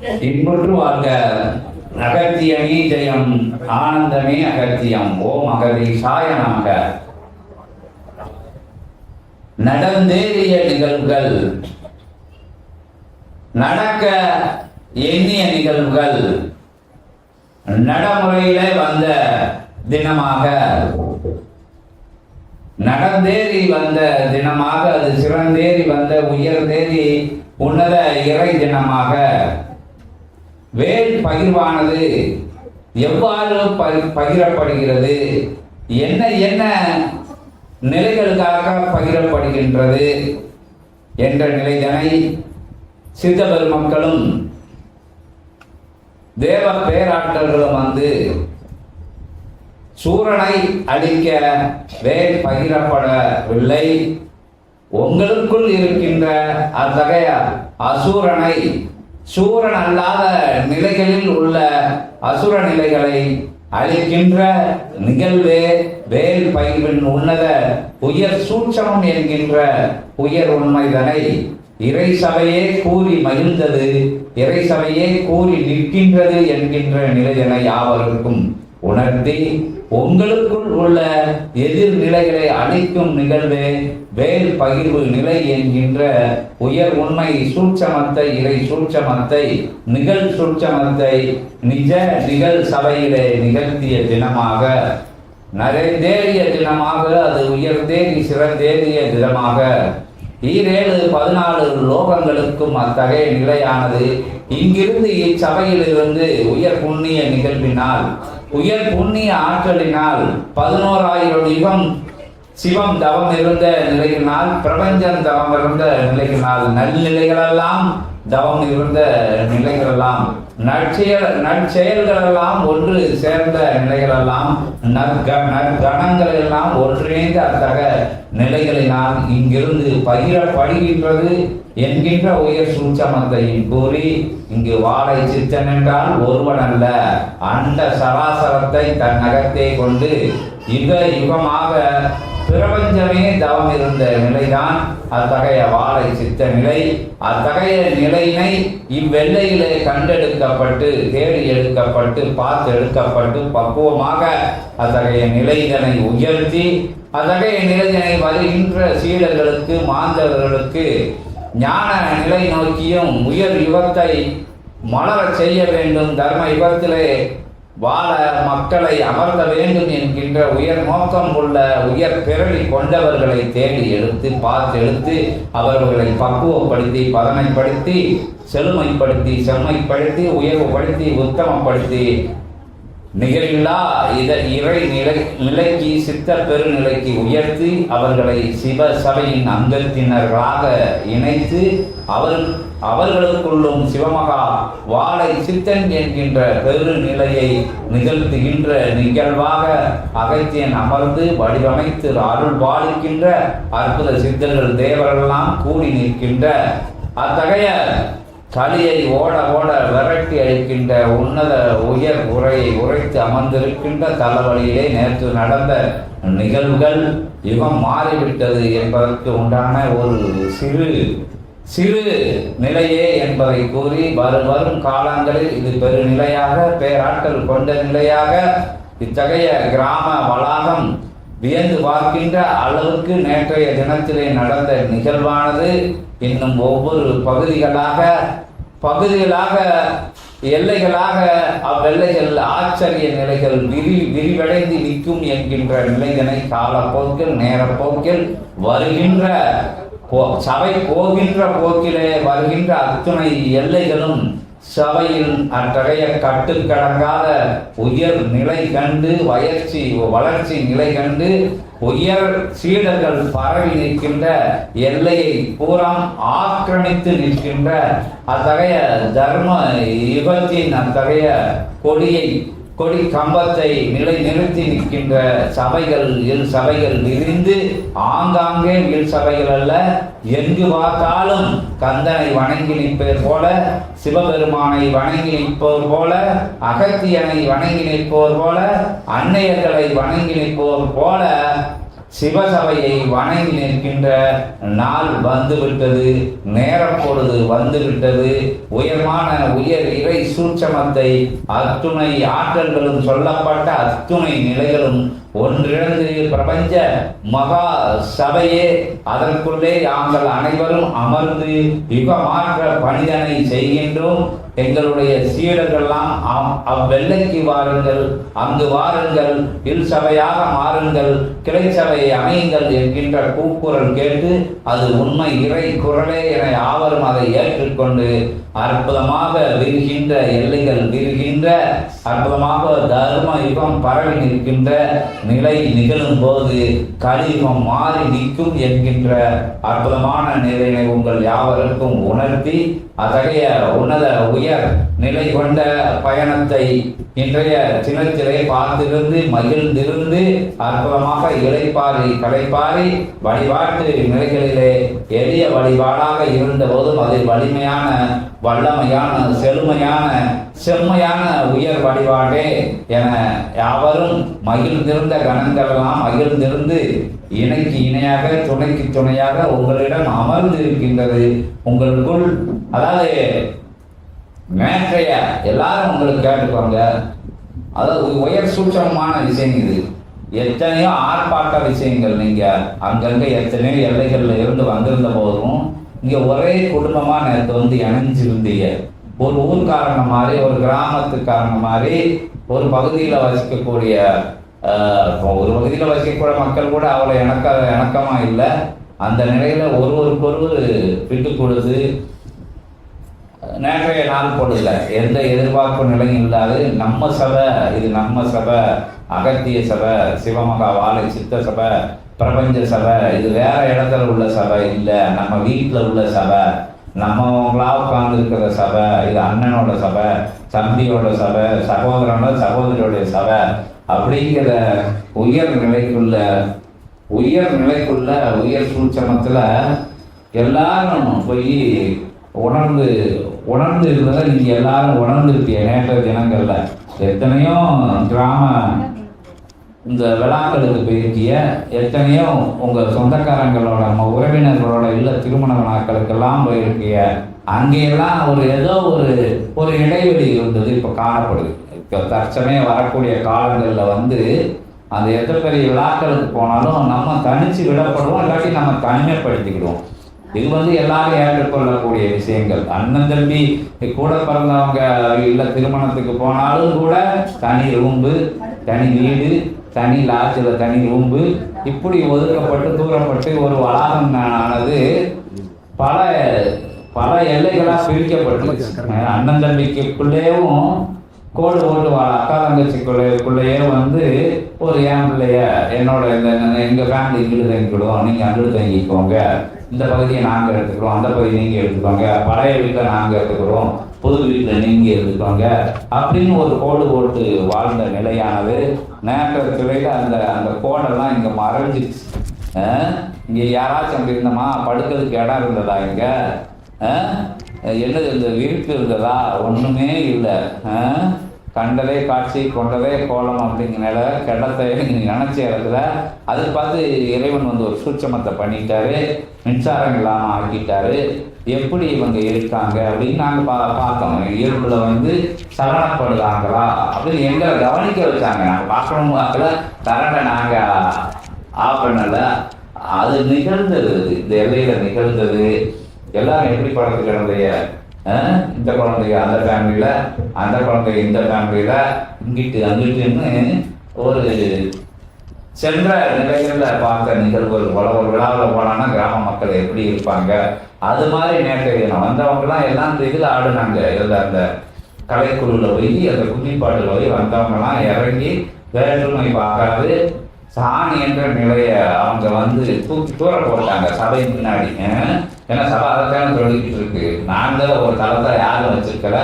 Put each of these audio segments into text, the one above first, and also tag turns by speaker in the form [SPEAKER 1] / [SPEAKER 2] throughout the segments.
[SPEAKER 1] இன்புற்று வாழ்க. அகத்தியமே ஜெயம், ஆனந்தமே அகத்தியம். ஓம் அகதீசாய நமக. நடந்தேறிய நிகழ்வுகள், நடக்க எண்ணிய நிகழ்வுகள் நடைமுறையில வந்த தினமாக, நடந்தேறி வந்த தினமாக, அது சிறந்தேறி வந்த உயர்ந்தேறி உன்னத இறை தினமாக வேல் பகிர்வானது எவ்வாறு பகிரப்படுகிறது, என்ன என்ன நிலைகளுக்காக பகிரப்படுகின்றது என்ற நிலைதனை சித்த பெருமக்களும் தேவ பேராற்றல்களும் வந்து சூரனை அழிக்க வேல் பகிரப்படவில்லை, உங்களுக்குள் இருக்கின்ற அத்தகைய அசூரனை, சூரன் அல்லாத நிலைகளில் உள்ள அசுர நிலைகளை அழிக்கின்ற நிகழ்வே வேல் பகிர்வின் உன்னத உயர் சூட்சமம் என்கின்ற உயர் உண்மைதனை இறை சபையே கூறி மகிழ்ந்தது, இறை சபையே கூறி நிற்கின்றது என்கின்ற நிலைதனை யாவருக்கும் உணர்த்தி உங்களுக்குள் உள்ள எதிர்நிலைகளை அழிக்கும் நிகழ்வே வேல் பகிர்வு நிலை என்கின்ற உயர் உண்மை சூட்சமத்தை, இறை சூட்சமத்தை, நிகழ் சூட்சமத்தை நிஜ நிகழ் சபையிலே நிகழ்த்திய தினமாக, நிறைந்தேறிய தினமாக, அது உயர்ந்தேறி சிறந்தேறிய தினமாக, 14 லோகங்களுக்கும் அத்தகைய நிலையானது இங்கிருந்து இச்சபையிலிருந்து உயர் புண்ணிய நிகழ்வினால், உயர் புண்ணிய ஆற்றலினால் 11,000 யுகம் சிவம் தவம் இருந்த நிலையினால், பிரபஞ்சம் தவம் இருந்த நிலையினால், நல்நிலைகளெல்லாம் தவம் இருந்த நிலைகளெல்லாம், நற்செயல்களெல்லாம் ஒன்று சேர்ந்த நிலைகளெல்லாம், நற்கணங்கள் எல்லாம் ஒன்றிணைந்த அத்தகைய நிலைகளினால் இங்கிருந்து பகிரப்படுகின்றது என்கின்ற உயர் சூட்சமத்தையும் கூறி, இங்கு வாழை சித்தன் என்றால் ஒருவன் அல்ல, அண்ட சராசரத்தை தன் நகத்தே கொண்டு யுக யுகமாக பிரபஞ்சமே தவம் இருந்த நிலைதான் அத்தகைய வாழை சித்த நிலை. அத்தகைய நிலையினை இவ்வெல்லையிலே கண்டெடுக்கப்பட்டு, தேடி எடுக்கப்பட்டு, பார்த்து எடுக்கப்பட்டு, பக்குவமாக அத்தகைய நிலைதனை உயர்த்தி, அத்தகைய நிலைதனை வருகின்ற சீடர்களுக்கு, மாந்தவர்களுக்கு ஞான நிலை நோக்கியும் உயர் யுகத்தை மலர செய்ய வேண்டும், தர்ம யுகத்திலே வாழ மக்களை அமர்த்த வேண்டும் என்கின்ற உயர் நோக்கம் உள்ள உயர் பிறவி கொண்டவர்களை தேடி எடுத்து, பார்த்து எடுத்து, அவர்களை பக்குவப்படுத்தி, பதமைப்படுத்தி, செழுமைப்படுத்தி, செம்மைப்படுத்தி, உயர்வுபடுத்தி, உத்தமப்படுத்தி, நிகழில்லா இறை நிலைக்கு, சித்த பெருநிலைக்கு உயர்த்தி, அவர்களை சிவ சபையின் அங்கத்தினர்களாக இணைத்து, அவர்களுக்குள்ளும் சிவமகா வாழை சித்தன் என்கின்ற பெருநிலையை நிகழ்த்துகின்ற நிகழ்வாக அகத்தியன் அமர்ந்து வடிவமைத்து அருள் பாலிக்கின்ற அற்புத சித்தர்கள் தேவரெல்லாம் கூடி நிற்கின்ற அத்தகைய கலியை ஓட ஓட விரட்டி அளிக்கின்ற உன்னத உயர் உரையை உரைத்து அமர்ந்திருக்கின்ற தலைவலியிலே நேற்று நடந்த நிகழ்வுகள் யுகம் மாறிவிட்டது என்பதற்கு உண்டான ஒரு சிறு நிலையே என்பதை கூறி, வரும் காலங்களில் இது பெருநிலையாக, பேராற்றல் கொண்ட நிலையாக இத்தகைய கிராம வளாகம் வியந்து பார்க்கின்ற அளவுக்கு நேற்றைய தினத்திலே நடந்த நிகழ்வானது இன்னும் ஒவ்வொரு பகுதிகளாக எல்லைகளாக அவ்வெல்லைகள் ஆச்சரிய நிலைகள் விரிவடைந்து நிற்கும் என்கின்ற நிலைதனை காலப்போக்கில், நேரப்போக்கில், வருகின்ற சபை போகின்ற போக்கிலே வருகின்ற அத்துணை எல்லைகளும் சபையில் அத்தகைய கட்டுக்கடங்காத உயர் நிலை கண்டு, வளர்ச்சி நிலை கண்டு, உயர் சீடர்கள் பரவி நிற்கின்ற எல்லையை பூராம் ஆக்கிரமித்து நிற்கின்ற அத்தகைய தர்ம யுகத்தின் அத்தகைய கொடி கம்பத்தை நிலை நிறுத்தி நிற்கின்ற சபைகள், சபைகள் விரிந்து ஆங்காங்கே சபைகள் அல்ல, எங்கு பார்த்தாலும் கந்தனை வணங்கி நிற்பது போல, சிவபெருமானை வணங்கி நிற்போர் போல, அகத்தியனை வணங்கி நிற்போர் போல, அன்னையர்களை வணங்கி நிற்போர் போல சிவசபையை வணங்கி நிற்கின்ற நாள் வந்துவிட்டது, நேரம் பொழுது வந்துவிட்டது. உயர் இறை சூட்சமத்தை அத்துணை ஆற்றல்களும் சொல்லப்பட்ட அத்துணை நிலைகளும் ஒன்றிணைந்து பிரபஞ்ச மகா சபையே, அதற்குள்ளே நாங்கள் அனைவரும் அமர்ந்து யுகமாற்ற பணிதனை செய்கின்றோம். எங்களுடைய சீடர்கள்லாம் அவ்வெல்லைக்கு வாருங்கள், அங்கு வாருங்கள், இல் சபையாக மாறுங்கள், கிளை சபையை அமையுங்கள் என்கின்ற கூக்குரல் கேட்டு அது உண்மை இறை குரலே என யாவரும் அதை ஏற்றுக்கொண்டு அற்புதமாக விரிகின்ற எல்லைகள் விரிகின்ற அற்புதமாக தர்ம யுகம் பரவி நிற்கின்ற நிலை நிகழும் போது கலியுகம் மாறி நிற்கும் என்கின்ற அற்புதமான நிலையை உங்கள் யாவருக்கும் உணர்த்தி அத்தகைய உன்னத உயர் நிலை கொண்ட பயணத்தை இன்றைய தினத்திலே பார்த்திருந்து மகிழ்ந்திருந்து அற்புதமாக இளைப்பாரி களைப்பாரி வழிபாட்டு நிலைகளிலே எளிய வழிபாடாக இருந்த போதும் அதில் வலிமையான வல்லமையான செழுமையான செம்மையான உயர் வழிபாடே என யாவரும் மகிழ்ந்திருந்த கணங்களெல்லாம் மகிழ்ந்திருந்து இணைக்கு இணையாக துணைக்கு துணையாக உங்களிடம் அமர்ந்து இருக்கின்றது. உங்களுக்குள் அதாவது நேற்றைய எல்லாரும் உங்களுக்கு கேட்டுக்கோங்க, அதாவது உயர் சூட்சமான விஷயம் இது. எத்தனையோ ஆர்ப்பாட்ட விஷயங்கள் நீங்கள் அங்கங்கே எத்தனையோ எல்லைகளில் இருந்து வந்திருந்த போதும் இங்கே ஒரே குடும்பமாக நேற்று இணைஞ்சிருந்தீங்க. ஒரு ஊர்காரங்க மாதிரி, ஒரு கிராமத்துக்காரங்க மாதிரி, ஒரு பகுதியில் வசிக்கக்கூடிய மக்கள் கூட அவ்வளோ இணக்கமாக இல்லை. அந்த நிலையில் ஒருவருக்கொருவர் விட்டு கொடுத்து நேற்றைய நாள் பொழுதுல எந்த எதிர்பார்ப்பு நிலையும் இல்லாது நம்ம சபை, இது நம்ம சபை, அகத்திய சபை, சிவமகா வாழை சித்த சபை, பிரபஞ்ச சபை, இது வேற இடத்துல உள்ள சபை இல்லை, நம்ம வீட்டில் உள்ள சபை, நம்மளா உட்கார்ந்து இருக்கிற சபை, இது அண்ணனோட சபை, தம்பியோட சபை, சகோதரியோட சபை அப்படிங்கிற உயர் நிலைக்குள்ள உயர் சூட்சமத்தில் எல்லாரும் போய் உணர்ந்து இருந்ததை நீங்கள் எல்லாரும் உணர்ந்துருப்பீங்க. நேற்ற தினங்களில் எத்தனையோ கிராம இந்த விழாக்களுக்கு போயிருக்கிய, எத்தனையோ உங்கள் சொந்தக்காரங்களோட நம்ம உறவினர்களோட இல்லை திருமண விழாக்களுக்கெல்லாம் போயிருக்கிய. அங்கேயெல்லாம் ஏதோ ஒரு இடைவெளி இருந்தது, இப்போ காணப்படுது. இப்போ தற்சமயம் வரக்கூடிய காலங்களில் அந்த எத்தனை பெரிய விழாக்களுக்கு போனாலும் நம்ம தனித்து விடப்படுவோம், இல்லாட்டி நம்ம தனிமைப்படுத்திக்கிடுவோம். இது எல்லாரும் ஏற்றுக்கொள்ளக்கூடிய விஷயங்கள். அண்ணன் தம்பி கூட பிறந்தவங்க இல்லை திருமணத்துக்கு போனாலும் கூட தனி ரூம்பு, தனி வீடு, தனி லாட்சில் தனி ரூம்பு, இப்படி ஒதுக்கப்பட்டு தூரப்பட்டு ஒரு வளாகம் ஆனது பல பல எல்லைகளாக பிரிக்கப்பட்டு அண்ணன் தம்பிக்குள்ளேயும் கோடு ஓட்டு அக்கா தங்கச்சிக்குள்ளேயே ஒரு என் பிள்ளைய என்னோட எங்கள் ஃபேமிலி இங்கிட்டு தங்கிக்கிடுவோம், நீங்கள் அங்கிட்டு தங்கிக்கோங்க, இந்த பகுதியை நாங்கள் எடுத்துக்கிறோம், அந்த பகுதியை நீங்கள் எடுத்துக்கோங்க, பழைய வீட்டில் நாங்கள் எடுத்துக்கிறோம், புது வீட்டில் நீங்கள் எடுத்துக்கோங்க அப்படின்னு ஒரு கோடு போட்டு வாழ்ந்த நிலையானது நேரத்தில் அந்த கோடெல்லாம் இங்கே மறைஞ்சிருச்சு. இங்கே யாராச்சும் அப்படி இருந்தோமா, படுக்கிறதுக்கு இடம் இருந்ததா, இங்கே என்னது இந்த விரிப்பு இருந்ததா, ஒன்றுமே இல்லை. கண்டதே காட்சி கொண்டதே கோலம் அப்படிங்கிற நிலை கிடத்தை நினைச்ச இடத்துல அது பார்த்து இறைவன் ஒரு சூட்சமத்தை பண்ணிட்டாரு, மின்சாரம் இல்லாமல் ஆக்கிட்டாரு. எப்படி இவங்க இருக்காங்க அப்படின்னு நாங்கள் பார்த்தோம். இயல்புல சலனப்படுறாங்களா அப்படின்னு எங்களை கவனிக்க வச்சாங்க. நாங்கள் பார்க்கணும் பார்க்கல, கரண்டை நாங்கள் ஆஃப் பண்ணல. அது நிகழ்ந்தது, இந்த எல்லையில் நிகழ்ந்தது. எல்லாரும் எப்படி படத்துக்கு கிடந்தைய, இந்த குழந்தைய அந்த ஃபேமிலியில், அந்த குழந்தைய இந்த ஃபேமிலியில், இங்கிட்டு அங்கிட்டுன்னு ஒரு சென்ற நிலைகளில் பார்த்த நிகழ்வுகள். ஒரு விழாவில் போனான்னா கிராம மக்கள் எப்படி இருப்பாங்க, அது மாதிரி நேற்றைய வந்தவங்கலாம் எல்லாம் இந்த இதில் ஆடுனாங்க. இதில் அந்த கலைக்குழுவில் போய் அந்த கும்மிப்பாட்டில் போய் வந்தவங்கலாம் இறங்கி வேற்றுமை பார்க்காது சாணி என்ற நிலையை அவங்க தூக்கி தூர போட்டாங்க சபை முன்னாடி. ஏன்னா சபை அதைத்தான சொல்லிக்கிட்டு இருக்கு. நாங்கள் ஒரு தளத்தை யாரும் வச்சிருக்கல,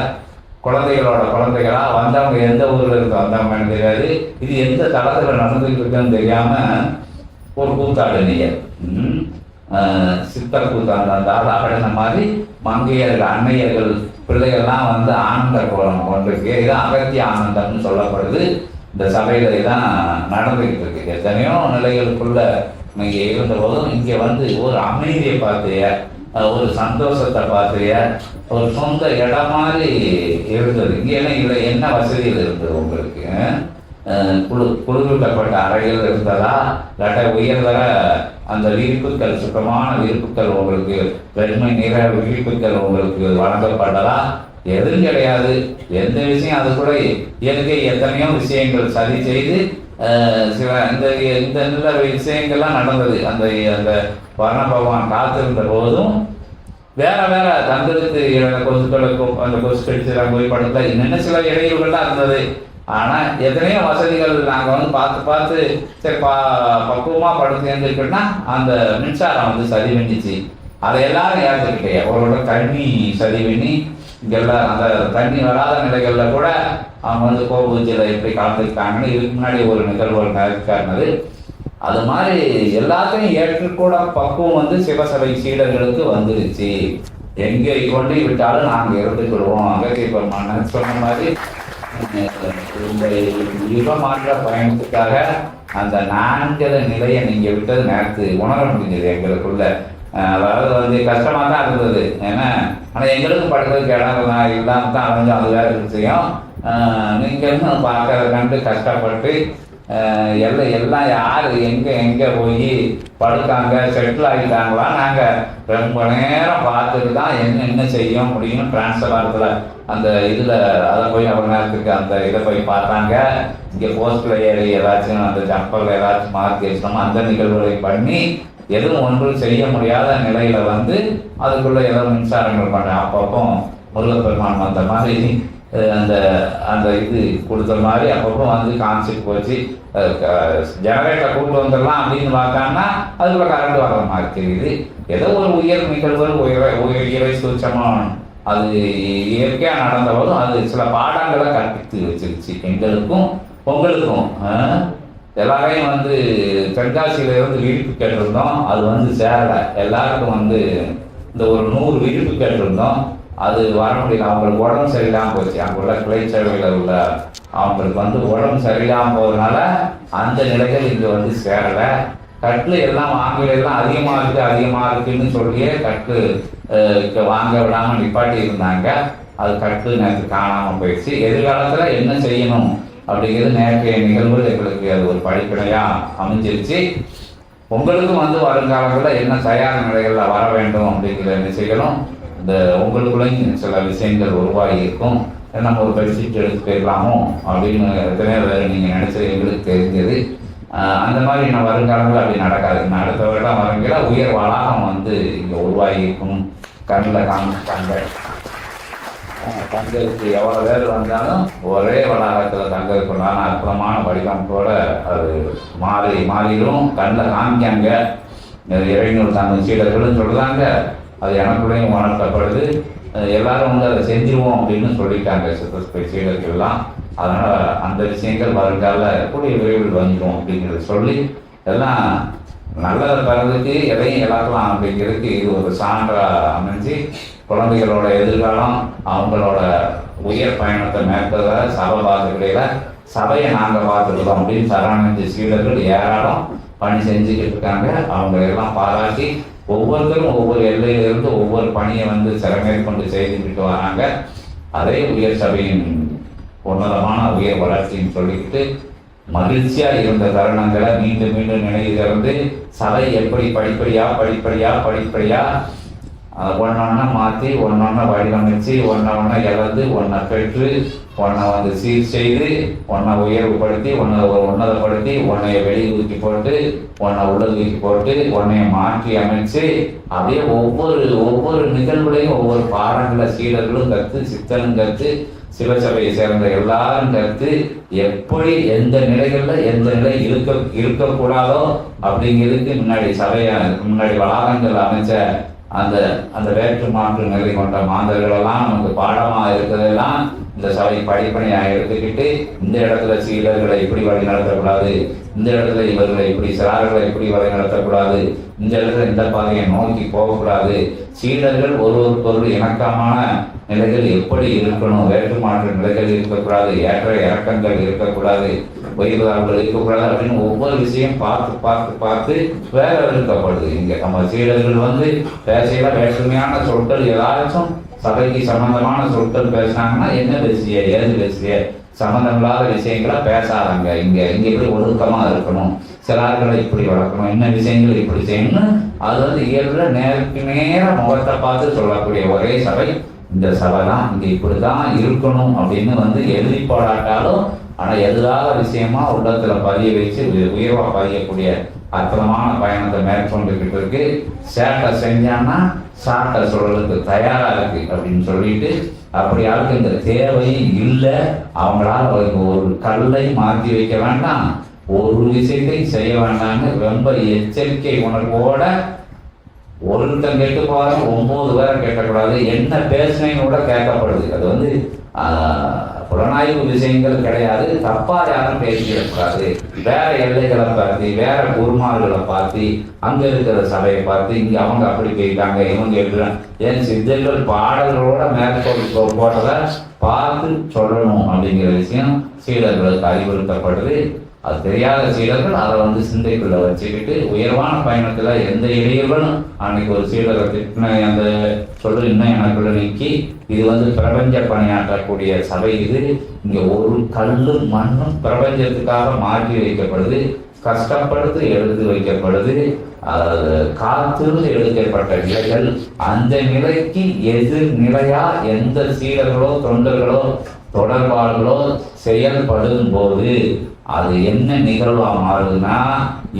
[SPEAKER 1] குழந்தைகளா வந்தவங்க எந்த ஊரில் இருந்து வந்தவங்கன்னு தெரியாது, இது எந்த தளத்தில் நடந்துகிட்டு இருக்குன்னு தெரியாமல் ஒரு கூத்தாடு நீர் சித்தர் கூத்தாண்டு அந்த ஆடின மாதிரி மங்கையர்கள் அன்னையர்கள் பிள்ளைகள்லாம் ஆனந்த கோலம் கொண்டிருக்கு. இதுதான் அகத்திய ஆனந்தம்னு சொல்லப்படுது. இந்த சபையில தான் நடந்துகிட்டு இருக்கு. எத்தனையோ நிலைகளுக்குள்ள நீங்கள் இருந்தபோதும் இங்கே வந்து ஒரு அமைதியை பார்த்திய, ஒரு சந்தோஷத்தை பார்த்திய, ஒரு சொந்த இடம் மாதிரி இருந்தது. இங்கே எல்லாம் இல்லை, என்ன வசதிகள் இருந்தது உங்களுக்கு? குளிரூட்டப்பட்ட அறைகள் இருந்ததா, இல்லாட்ட உயர்தர அந்த விரிப்புகள், சுத்தமான விரிப்புகள் உங்களுக்கு, வெண்மை நிற விரிப்புகள் உங்களுக்கு வழங்கப்பட்டதா? எதுவும் கிடையாது. எந்த விஷயம், அது கூட இயற்கை எத்தனையோ விஷயங்கள் சரி செய்து சில இந்த இந்த நல்ல விஷயங்கள்லாம் நடந்தது. அந்த அந்த வர்ண பகவான் காத்திருந்த போதும் வேற வேற தங்களுக்கு கொசுக்களுக்கும் அந்த கொசு கடிச்சு போய் படுத்த என்னென்ன சில இடையூறுகள்லாம் இருந்தது. ஆனால் எத்தனையோ வசதிகள் நாங்கள் வந்து பார்த்து சரி பக்குவமாக படுத்து இருந்துக்கிட்டோம்னா அந்த மின்சாரம் வந்து சரி பண்ணிச்சு. அதை எல்லாரும் ஏற்றுக்கிட்டே அவரோட தண்ணி சரி பண்ணி இங்கெல்லாம் அந்த தண்ணி வராத நிலைகளில் கூட அவங்க வந்து கோபூஜையில் எப்படி கலந்துருக்காங்கன்னு இதுக்கு முன்னாடி ஒரு நிகழ்வுகள் நடக்காருனது. அது மாதிரி எல்லாத்தையும் ஏற்றுக்கூட பக்குவம் வந்து சிவசபை சீடர்களுக்கு வந்துருச்சு. எங்கே கொண்டு விட்டாலும் நாங்கள் இருந்துக்கிடுவோம். அங்கே இப்போ சொன்ன மாதிரி இந்த யுகமாற்ற பயணத்துக்காக அந்த 4 நிலையை நீங்கள் விட்டது நேரத்து உணர முடிஞ்சது எங்களுக்குள்ள. அதாவது வந்து கஷ்டமாக தான் இருந்தது. ஏன்னா ஆனால் எங்களுக்கும் படுறதுக்கு இடம் இல்லாமல் தான் அலைஞ்சோம். அது வேறு விஷயம். நீங்களும் பார்க்கறத கண்டு கஷ்டப்பட்டு எல்லாம் யார் எங்கே போய் படுக்காங்க, செட்டில் ஆகிட்டாங்களா, நாங்கள் ரொம்ப நேரம் பார்த்துட்டு தான் என்ன செய்ய முடியும். டிரான்ஸ்ஃபர் அந்த இதில் அதை போய் அவ்வளோ நேரத்துக்கு அந்த இதை போய் பார்த்தாங்க. இங்கே போஸ்டில் ஏறி ஏதாச்சும் அந்த ஜம்பரில் ஏதாச்சும் மார்க் வச்சோம், அந்த நிகழ்வுகளை பண்ணி எதுவும் ஒன்றும் செய்ய முடியாத நிலையில் வந்து அதுக்குள்ளே ஏதோ மின்சாரங்கள் பண்ண அப்பப்போ முருகப்பெருமான் வந்த மாதிரி அந்த அந்த இது கொடுத்த மாதிரி அப்பப்போ வந்து காமிச்சிட்டு போச்சு. ஜெனரேட்டரை கூட்டு வந்துடலாம் அப்படின்னு பார்த்தாங்கன்னா அதுக்குள்ள கரண்ட் வர்ற மாதிரி தெரியுது. ஏதோ ஒரு உயர் நிகழ்வுகள் இயற்கை சூட்சமாக அது இயற்கையாக நடந்தபோதும் அது சில பாடங்களை கற்பித்து வச்சிருச்சு எங்களுக்கும் உங்களுக்கும். எல்லாரையும் வந்து தென்காசியிலிருந்து விரிப்பு கேட்டிருந்தோம், அது வந்து சேரலை. எல்லாருக்கும் வந்து இந்த ஒரு 100 விரிப்பு கேட்டிருந்தோம், அது வர முடியல. அவங்களுக்கு உடம்பு சரியில்லாமல் போச்சு. அங்கே உள்ள கிளை சேவையில் உள்ள அவங்களுக்கு வந்து உடம்பு சரியில்லாமல் போகிறதுனால அந்த நிலைகள் இங்கே வந்து சேரலை. கட்டு எல்லாம் ஆங்கிலம் அதிகமாக இருக்குன்னு சொல்லியே கட்டு வாங்க விடாமல் நிப்பாட்டி இருந்தாங்க. அது கட்டு நேற்று காணாமல் போயிடுச்சு. எதிர்காலத்தில் என்ன செய்யணும் அப்படிங்கிறது நேற்றைய நிகழ்வு எங்களுக்கு அது ஒரு படிப்படையாக அமைஞ்சிருச்சு. உங்களுக்கும் வந்து வருங்காலங்களில் என்ன தயார் நிலைகளில் வர வேண்டும் அப்படிங்கிற என்ன செய்யணும். இந்த உங்களுக்குள்ளேயும் சில விஷயங்கள் உருவாகி இருக்கும். நம்ம ஒரு பெட்ஷீட் எடுத்து போயிடலாமோ அப்படின்னு எத்தனையோ வேறு நீங்கள் நினைச்சது எங்களுக்கு தெரிஞ்சது. அந்த மாதிரி நான் வருங்காலங்கள் அப்படி நடக்காது. நான் அடுத்த வருடம் வரங்கில உயர் வளாகம் வந்து இங்கே உருவாகி இருக்கணும். கண்ணில் காமிச்சிட்டாங்க. தங்களுக்கு எவ்வளோ பேர் வந்தாலும் ஒரே வளாகத்தில் தங்கறதுக்குள்ளான அற்புதமான வடிவமைப்போடு அது மாறிடும். கண்ணில் காமிக்காங்க. 200 தங்க சீடர்களும் சொல்லுதாங்க. அது எனக்குள்ளேயும் உணர்த்தப்படுது. எல்லாரும் வந்து அதை செஞ்சிருவோம் அப்படின்னு சொல்லிட்டாங்க சித்தஸ்பை சீடர்கள்லாம். அதனால் அந்த விஷயங்கள் வருங்கால கூடிய விரைவில் வந்துடும் அப்படிங்கிறத சொல்லி எல்லாம் நல்லதை பெறதுக்கு எதையும் இழக்கலாம் அப்படிங்கிறதுக்கு இது ஒரு சான்றாக அமைஞ்சு குழந்தைகளோட எதிர்காலம் அவங்களோட உயர் பயணத்தை மேற்கொள்ள சபை பார்த்துக்கிடையில் சபையை நாங்கள் பார்த்துருக்கோம் அப்படின்னு சரணானந்த சீடர்கள் ஏராளம் பணி செஞ்சுக்கிட்டு இருக்காங்க. அவங்களெல்லாம் பாராட்டி ஒவ்வொருத்தரும் ஒவ்வொரு எல்லையிலிருந்து ஒவ்வொரு பணியை வந்து சிறமேற்கொண்டு செய்துக்கிட்டு வராங்க. அதே உயர் சபையின் உன்னதமான உயர் வளர்ச்சின்னு சொல்லிக்கிட்டு மகிழ்ச்சியாக இருந்த தருணங்களை மீண்டும் நினைவு திறந்து சபை எப்படி படிப்படியாக ஒன்னொன்னா மாற்றி ஒன்னொன்னா வடிவமைச்சு ஒன்றை இழந்து ஒன்றை பெற்று ஒன்றை வந்து சீர் செய்து ஒன்றை உயர்வுபடுத்தி ஒரு உன்னதப்படுத்தி உன்னைய வெளியே தூக்கி போட்டு ஒன்றை உள்ள தூக்கி போட்டு உன்னைய மாற்றி அமைச்சு அப்படியே ஒவ்வொரு நிகழ்வுலையும் ஒவ்வொரு பாடங்களை சீடர்களும் கற்று சித்தனும் கற்று சிவசபையை சேர்ந்த எல்லாரும் கற்று எப்படி எந்த நிலைகளில் எந்த நிலை இருக்கக்கூடாதோ அப்படிங்கிறதுக்கு முன்னாடி வளாகங்கள் அமைச்ச அந்த வேற்று மாற்று நிலை கொண்ட மாந்தர்களெல்லாம் நமக்கு பாடமாக இருக்கிறதெல்லாம் இந்த சபை படிப்பனையாக எடுத்துக்கிட்டு இந்த இடத்துல சீடர்களை இப்படி வழி நடத்தக்கூடாது, இந்த இடத்துல இவர்களை இப்படி சிறார்களை இப்படி வழி நடத்தக்கூடாது, இந்த இடத்துல இந்த பாதையை நோக்கி போகக்கூடாது, சீடர்கள் ஒருவருக்கொரு இணக்கமான நிலைகள் எப்படி இருக்கணும், வேற்றுமாற்று நிலைகள் இருக்கக்கூடாது, ஏற்ற இறக்கங்கள் இருக்கக்கூடாது, உயர்வார்கள் இருக்கக்கூடாது அப்படின்னு ஒவ்வொரு விஷயம் பார்த்து பார்த்து பார்த்து வேற இருக்கப்படுது. இங்க நம்ம சீடர்கள் வந்து பேசையில வேற்றுமையான சொற்கள் ஏதாச்சும் சபைக்கு சம்பந்தமான சொற்கள் பேசினாங்கன்னா என்ன பேசிய ஏது பேசிய சம்பந்தமில்லாத விஷயங்களா பேசாதாங்க. இங்க இப்படி ஒழுக்கமா இருக்கணும், சிலார்களை இப்படி வளர்க்கணும், என்ன விஷயங்கள் இப்படி செய்யணும், அது வந்து இயல்புல நேருக்கு நேர முகத்தை பார்த்து சொல்லக்கூடிய ஒரே சபை இந்த சபை தான். இங்க இப்படிதான் இருக்கணும் அப்படின்னு வந்து எழுதி போடாட்டாலும் ஆனா எதிராத விஷயமா உள்ளத்துல பதிய வச்சு உயர்வா பதியக்கூடிய அற்புதமான பயணத்தை மேற்கொண்டுகிட்டு இருக்கு. சேட்டை செஞ்சான்னா சாட்டை சொல்றதுக்கு தயாரா இருக்கு அப்படின்னு சொல்லிட்டு அப்படியாருக்கு இந்த தேவையும் இல்லை. அவங்களால ஒரு கல்லை மாற்றி வைக்க வேண்டாம், ஒரு விஷயத்தை செய்ய வேண்டாம்னு ரொம்ப எச்சரிக்கை உணர்வோட ஒருத்தன் கேட்டு போறாங்க, 9 பேரை கேட்கக்கூடாது, என்ன பேசுனேன்னு கூட கேட்கப்படுது. அது வந்து புலனாய்வு விஷயங்கள் கிடையாது, தப்பா யாரும் பேசிடக்கூடாது. வேற எல்லைகளை பார்த்து வேற குருமார்களை பார்த்து அங்க இருக்கிற சபையை பார்த்து இங்க அவங்க அப்படி போயிட்டாங்க இவங்க எப்படி ஏன் சித்தர்கள் பாடல்களோட மேற்கொள் போட்டதை பார்த்து சொல்லணும் அப்படிங்கிற விஷயம் சீடர்களுக்கு அறிவுறுத்தப்படுது. அது தெரியாத சீடர்கள் அதை வந்து சிந்தைக்குள்ள வச்சுக்கிட்டு உயர்வான பயணத்துல எந்த இடையூறும் அன்னைக்கு ஒரு சீடரை திட்டின அந்த சொல்லு இன்னும் எனக்குள்ள நீக்கி இது வந்து பிரபஞ்ச பணியாற்றக்கூடிய சபை. இது இங்க ஒரு கல்லும் மண்ணும் பிரபஞ்சத்துக்காக மாற்றி வைக்கப்படுது, கஷ்டப்படுத்தி எடுத்து வைக்கப்படுது, காத்திருந்து எடுக்கப்பட்ட நிலைகள். அந்த நிலைக்கு எதிர் நிலையா எந்த சீடர்களோ தொண்டர்களோ தொடர்பாளர்களோ செயல்படும் போது அது என்ன நிகழ்வா மாறுதுன்னா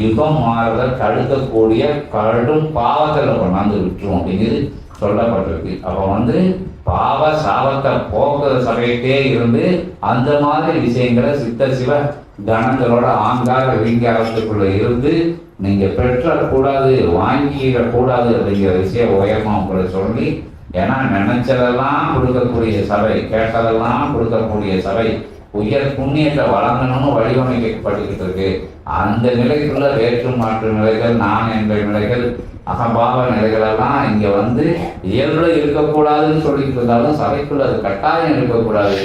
[SPEAKER 1] யுகம் மாறுத தடுக்கக்கூடிய கடும் பாவத்தில் கொண்டாந்து விட்டுரும் அப்படிங்கிறது சொல்லப்பட்டிருக்கு. அப்போ வந்து பாவ சாபத்தை போக்குற சபையிட்டே இருந்து அந்த மாதிரி விஷயங்களை சித்த சிவ கணங்களோட ஆங்கார ரீங்காரத்துக்குள்ள இருந்து நீங்க பெற்றக்கூடாது, வாங்கிடக்கூடாது அப்படிங்கிற விஷயம் உயர்மா உங்களை சொல்லி, ஏன்னா நினைச்சதெல்லாம் கொடுக்கக்கூடிய சபை, கேட்டதெல்லாம் கொடுக்கக்கூடிய சபை, உயர் புண்ணியத்தை வழங்கணும்னு வடிவமைக்கப்பட்டுக்கிட்டு இருக்கு. அந்த நிலைக்குள்ள வேற்று மாற்று நிலைகள், நான் என்ற நிலைகள், அகம்பாவ நிலைகளெல்லாம் இங்க வந்து இயல்புல இருக்கக்கூடாதுன்னு சொல்லிட்டு இருந்தாலும் சபைக்குள்ள அது கட்டாயம் இருக்கக்கூடாது,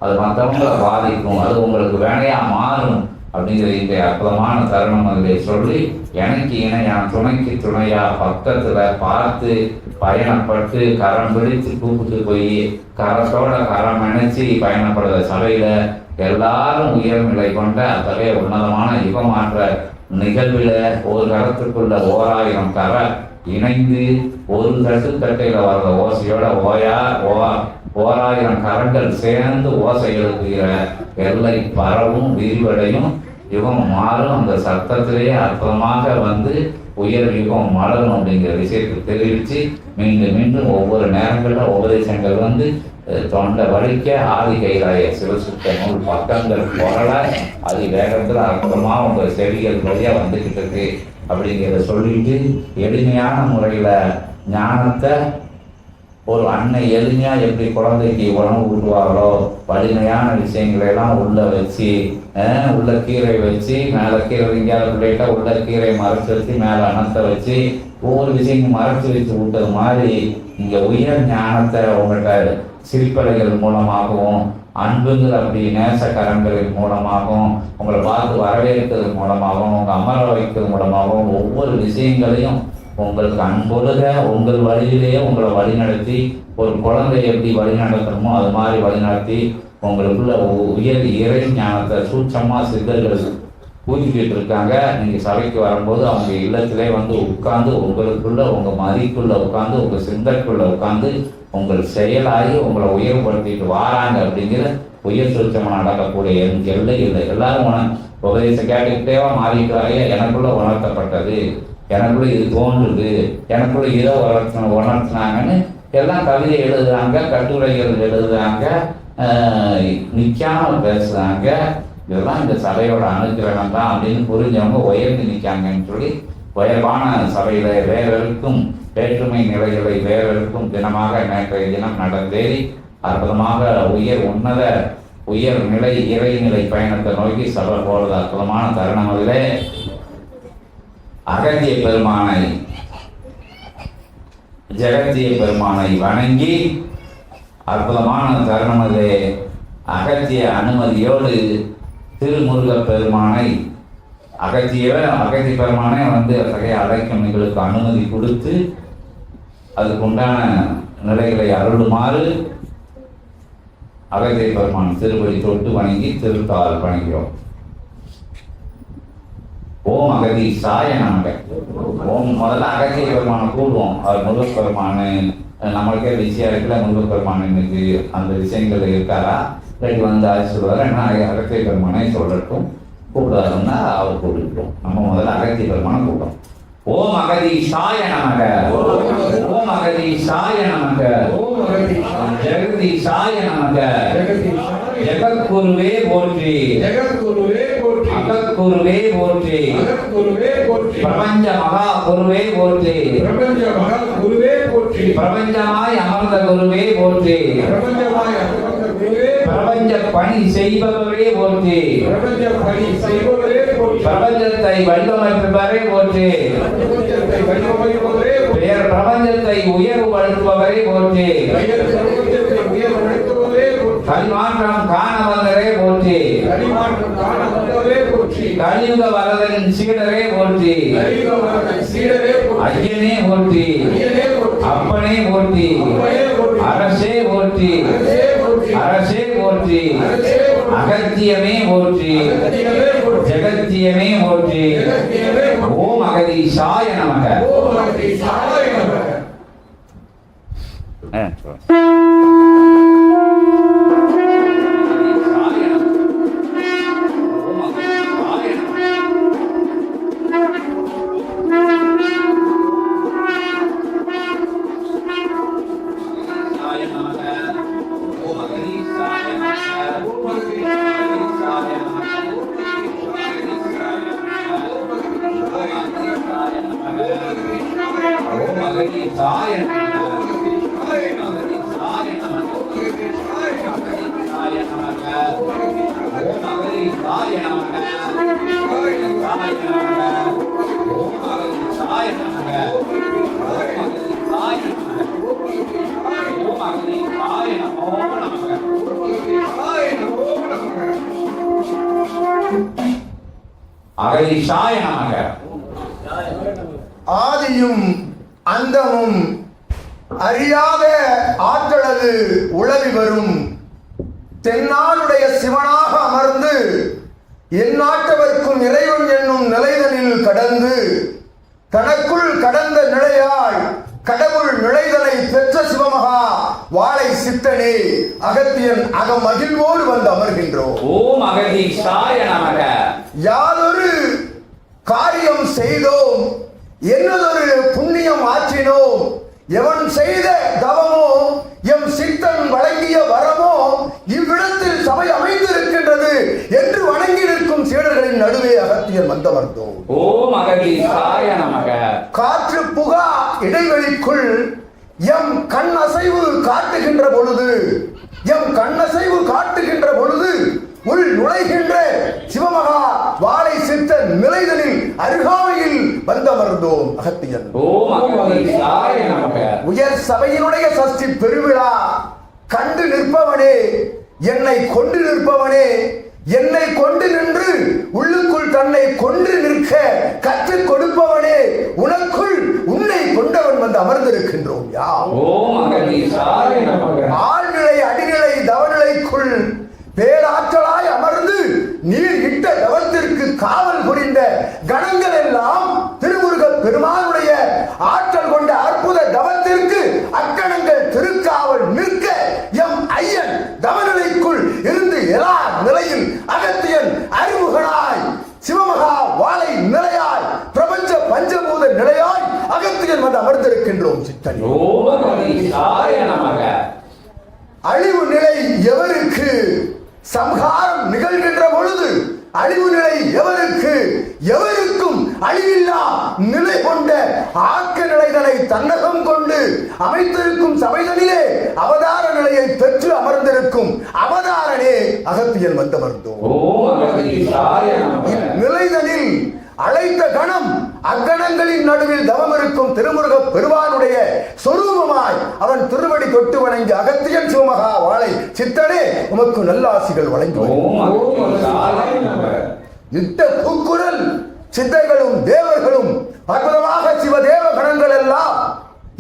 [SPEAKER 1] அது மற்றவங்களை பாதிக்கும், அது உங்களுக்கு வேலையா மாறும் அப்படிங்கிற இந்த அற்புதமான தருணம் அதில் சொல்லி, எனக்கு இணையா துணைக்கு துணையா பக்கத்துல பார்த்து பயணப்பட்டு கரம் பிடித்து கூப்பிட்டு போய் கரத்தோட கரம் இணைச்சி பயணப்படுற சபையில எல்லாரும் உயர்நிலை கொண்ட அத்தகைய உன்னதமான யுகமாற்ற நிகழ்வுல ஒரு கரத்துக்குள்ள 1000 கரை இணைந்து ஒரு தட்டையில வர்ற ஓசையோட 1000 கரங்கள் சேர்ந்து ஓசை எழுப்புகிற எல்லை பரவும் விரிவடையும் யுகம் மாறும். அந்த சத்தத்திலேயே அற்புதமாக வந்து உயர் யுகம் மலரும் அப்படிங்கிற விஷயத்தை தெரிவித்து மீண்டும் மீண்டும் ஒவ்வொரு நேரங்களில் உபதேசங்கள் வந்து தொண்டை வலிக்க ஆதி கைலாய சிவசுத்த நூல் பக்கங்கள் பொருள அது வேகத்தில் அற்புதமாக உங்கள் செவிகள் வழியாக வந்துக்கிட்டு இருக்கு அப்படிங்கிறத சொல்லிட்டு எளிமையான முறையில் ஞானத்தை ஒரு அன்னை எளிமையாக எப்படி குழந்தைக்கு உணவு ஊட்டுவார்களோ வலிமையான விஷயங்களை எல்லாம் உள்ள வச்சு உள்ள கீரை வச்சு மேலே கீரை எங்கேயாவது பிள்ளைகிட்ட உள்ள கீரை மறைச்சி வச்சு மேலே அனத்தை வச்சு ஒவ்வொரு விஷயமும் மறைச்சி வச்சு விட்டது மாதிரி இங்கே உயர் ஞானத்தை உங்கள்கிட்ட சிரிப்பலைகள் மூலமாகவும் அன்புங்கிற அப்படி நேசக்கரங்களின் மூலமாகவும் உங்களை பார்த்து வரவேற்கிறது மூலமாகவும் உங்கள் அமர வைக்கிறது மூலமாகவும் ஒவ்வொரு விஷயங்களையும் உங்களுக்கு அன்பொழுக உங்கள் வழியிலேயே உங்களை வழிநடத்தி ஒரு குழந்தை எப்படி வழி நடத்தணுமோ அது மாதிரி வழிநடத்தி உங்களுக்குள்ள உயர் இறை ஞானத்தை சூட்சமாக சித்தர்கள் பூஜிக்கிட்டு இருக்காங்க. நீங்கள் சபைக்கு வரும்போது அவங்க இல்லத்திலே வந்து உட்கார்ந்து உங்களுக்குள்ள உங்கள் மதிக்குள்ள உட்காந்து உங்கள் சிந்தக்குள்ள உட்காந்து உங்கள் செயலாகி உங்களை உயர்படுத்திட்டு வாராங்க அப்படிங்கிற உயர் சூட்சமாக நடக்கக்கூடிய எல்லை இல்லை. எல்லாரும் உபதேசம் கேட்டுக்கிட்டேவா மாறிட்டு வரைய எனக்குள்ள உணர்த்தப்பட்டது, எனக்குள்ள இது தோன்றுது, எனக்குள்ள இதை உணர்த்தினாங்கன்னு எல்லாம் கவிதை எழுதுறாங்க, கட்டுரைகள் எழுதுறாங்க, நிற்காம பேசுறாங்க. இதெல்லாம் இந்த சபையோட அனுகிரகம் தான் அப்படின்னு புரிஞ்சவங்க உயர்ந்து நிற்காங்கன்னு சொல்லி உயர்வான சபையில வேறருக்கும் வேற்றுமை நிலைகளை வேறருக்கும் தினமாக நேற்றைய தினம் நடந்தேறி அற்புதமாக உயர் நிலை இறைநிலை பயணத்தை நோக்கி செல்ல போறது அற்புதமான தருணம். அதிலே அகத்திய பெருமானை ஜெகத்திய பெருமானை வணங்கி அற்புதமான தருணம். அதிலே அகத்திய அனுமதியோடு திருமுருக பெருமானை அகத்திய பெருமானை அத்தகைய அழைக்கும் எங்களுக்கு அனுமதி கொடுத்து அதுக்குண்டான நிலைகளை அருளுமாறு அகத்திய பெருமான் திருப்பதி தொட்டு வணங்கி திருத்தால் வணங்குகிறோம். ஓம் அகதீசாய நமக. ஓம் முதல்ல அகத்திய பெருமானை கூடுவோம். அவர் முருகப்பெருமானு நம்மளுக்கே விஷயம் இருக்குல்ல, முருகப்பெருமான் இன்னைக்கு அந்த விஷயங்கள் இருக்காரா இல்லாட்டி அது சொல்லுவார். என்ன அகத்திய பெருமானை சொல்லட்டும், கூப்பிடாருன்னா அவர் கூப்பிட்டுட்டோம். நம்ம முதல்ல அகத்திய பெருமானை கூப்பிட்டோம். ஓம் அகதீசாய நமக. ஓம் அகதீசாய நமக. ஜெகதீசாய நமக. ஜெகத்குருவே போற்றி. அகத்குருவே போற்றி. பிரபஞ்ச மகா குருவே போற்றி. பிரபஞ்சமாய் அமர்ந்த குருவே போற்றி. பிரபஞ்ச பணி செய்பவரே போற்றி. பிரபஞ்சத்தை வடிவமைப்பவரே போற்றி. பிரபஞ்சத்தை உயர்வுபடுத்துபவரே போற்றி. கலிமாற்றம் காண வந்தரே போற்றி. கலியுக வரதன் சீடரே போற்றி. ஐயனே போற்றி. அப்பனே போற்றி. அரசே போற்றி. அரசே போற்றி. அகத்தியமே போற்றி. ஜெகத்தியமே போற்றி. ஓம் அகதீசாய நமக. அகதீசாய நமக.
[SPEAKER 2] ஆதியும் அந்தமும் அறியாத ஆற்றலது உளவி வரும் தென்னாடுடைய சிவனாக அமர்ந்து எந்நாட்டவர்க்கும் இறைவன் என்னும் நிலைதலில் கடந்து தனக்குள் கடந்த நிலையாய் கடவுள் நிலைதலை பெற்ற சிவமகா வாழை சித்தனே அகத்தியன் அகமகிழ்வோடு வந்து அமர்கின்றோம்.
[SPEAKER 1] ஓம் அகதீசாய நமக.
[SPEAKER 2] யாதொரு காரியம் செய்தோம், என்னதொரு புண்ணியம் ஆற்றினோம், எவன் செய்த தவமோ எம் சித்தன் வழங்கிய வரமோ இவ்விடத்தில் சபை அமைந்திருக்கின்றது என்று வணங்கி நிற்கும் சீடர்களின் நடுவே அகத்தியன் வந்தமர்ந்தோம்.
[SPEAKER 1] ஓம் அகதீசாய நமக.
[SPEAKER 2] காற்று புகா இடைவெளிக்குள் எம் கண் அசைவு காட்டுகின்ற பொழுது உள் நுழைகின்ற சிவமகா வாழை சித்தன் நிலைதலில் அருகாமையில் வந்தமர்ந்தோம் அகத்தியன். உயர் சபையினுடைய சஷ்டி பெருவிழா கண்டு நிற்பவனே, என்னை கொண்டு நிற்பவனே, என்னை கொண்டு நின்று உள்ளுக்குள் தன்னை கொன்று நிற்க கற்றுக் கொடுப்பவனே, உனக்குள் உன்னை கொண்டவன் வந்து அமர்ந்திருக்கின்றோம். ஆழ்நிலை அடிநிலை தவநிலைக்குள் பேராற்றலாய் அமர்ந்து நீர் இட்ட தவத்திற்கு காவல் புரிந்த கணங்கள் எல்லாம் திருமுருக பெருமானுடைய ஆற்றல் கொண்ட அற்புத தவத்திற்கு அக்கணங்கள் திருக்காவல் நிற்க எம் ஐயன் தவநிலைக்குள் இருந்து எல்லா நிலையில் அகத்தியன் அறிமுகனாய் சிவமகா வாழை நிலையாய் பிரபஞ்ச பஞ்சபூத நிலையாய் அகத்தியன் வந்து அமர்ந்திருக்கின்றோம். சித்தன் அழிவு நிலை எவருக்கு சம்ஹாரம் நிகழ்கின்ற பொழுது அழிவு நிலை எவருக்கு, எவருக்கும் அழிவில்லா நிலை கொண்ட ஆக்க நிலைகளை தன்னகம் கொண்டு அமைத்திருக்கும் சபைகளிலே அவதார நிலையை பெற்று அமர்ந்திருக்கும் அவதாரனே அகத்தியன் வந்தமர்ந்தோம். நிலைதனில் அழைத்த கணம் அக்கணங்களின் நடுவில் தவம் இருக்கும் திருமுருக பெருமானுடைய சொரூபமாய் அவன் திருவடி தொட்டு வணங்கி அகத்தியன் சிவமகா வாழை சித்தனே உமக்கு நல்லாசிகள் வழங்கி இட்ட கூக்குரல் சித்தர்களும் தேவர்களும் அற்புதமாக சிவதேவ கணங்கள் எல்லாம்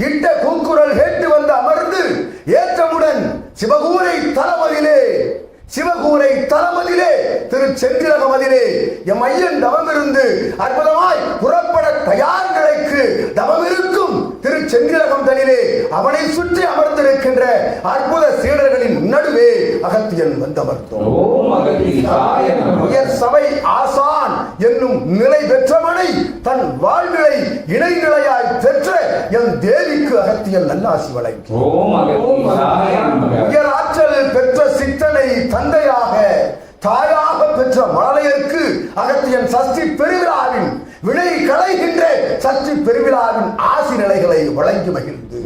[SPEAKER 2] இட்ட கூக்குரல் கேட்டு வந்து அமர்ந்து ஏற்றமுடன் சிவகூரை தலமதிலே திரு செந்திலகமதிலே எம் ஐயன் தவமிருந்து அற்புதமாய் புறப்பட தயார் நிலைக்கு தவமிருக்கும் திரு செந்திலகம் தனிலே அவனை சுற்றி அமர்ந்திருக்கின்ற அற்புத சீடர்களின் நடுவே அகத்தியன் வந்தமர்ந்தோம். உயர் சபை ஆசான் என்னும் நிலை பெற்றவனை தன் வாழ்நிலை இணைநிலையாய் பெற்ற என் தேவிக்கு அகத்தியன் நல்லாசி வழங்கி உயர் ஆற்றல் பெற்ற சித்தனை தந்தையாக தாயாக பெற்ற மழலையருக்கு அகத்தியன் சஷ்டி பெருவிழாவின் வினை களைகின்ற சஷ்டி பெருவிழாவின் ஆசி நிலைகளை வழங்கி மகிழ்ந்து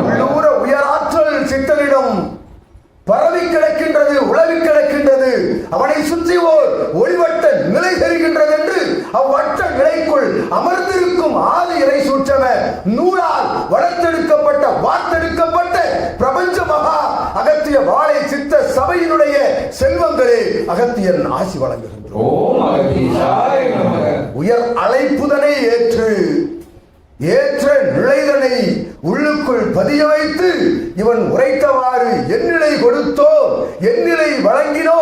[SPEAKER 2] உள்ளூர உயராற்றல் சித்தனிடம் பரவி கிடக்கின்றது, உளவி கிடக்கின்றது. அவனை சுற்றி ஓர் ஒளிவட்ட நிலை தெரிகின்றது என்று அவ்வட்ட நிலைக்குள் அமர்ந்திருக்கும் ஆதி இறை சூற்றம நூலால் வளர்த்தெடுக்கப்பட்ட வார்த்தெடுக்கப்பட்ட பிரபஞ்ச மகா அகத்திய வாழை சித்த சபையினுடைய செல்வங்களே அகத்தியன் ஆசி வழங்குகின்றோம். உயர் அழைப்புதனை ஏற்ற நிலைதனை உள்ளுக்குள் பதிய வைத்து இவன் உரைத்தவாறு எந்நிலை கொடுத்தோ எந்நிலை வழங்கினோ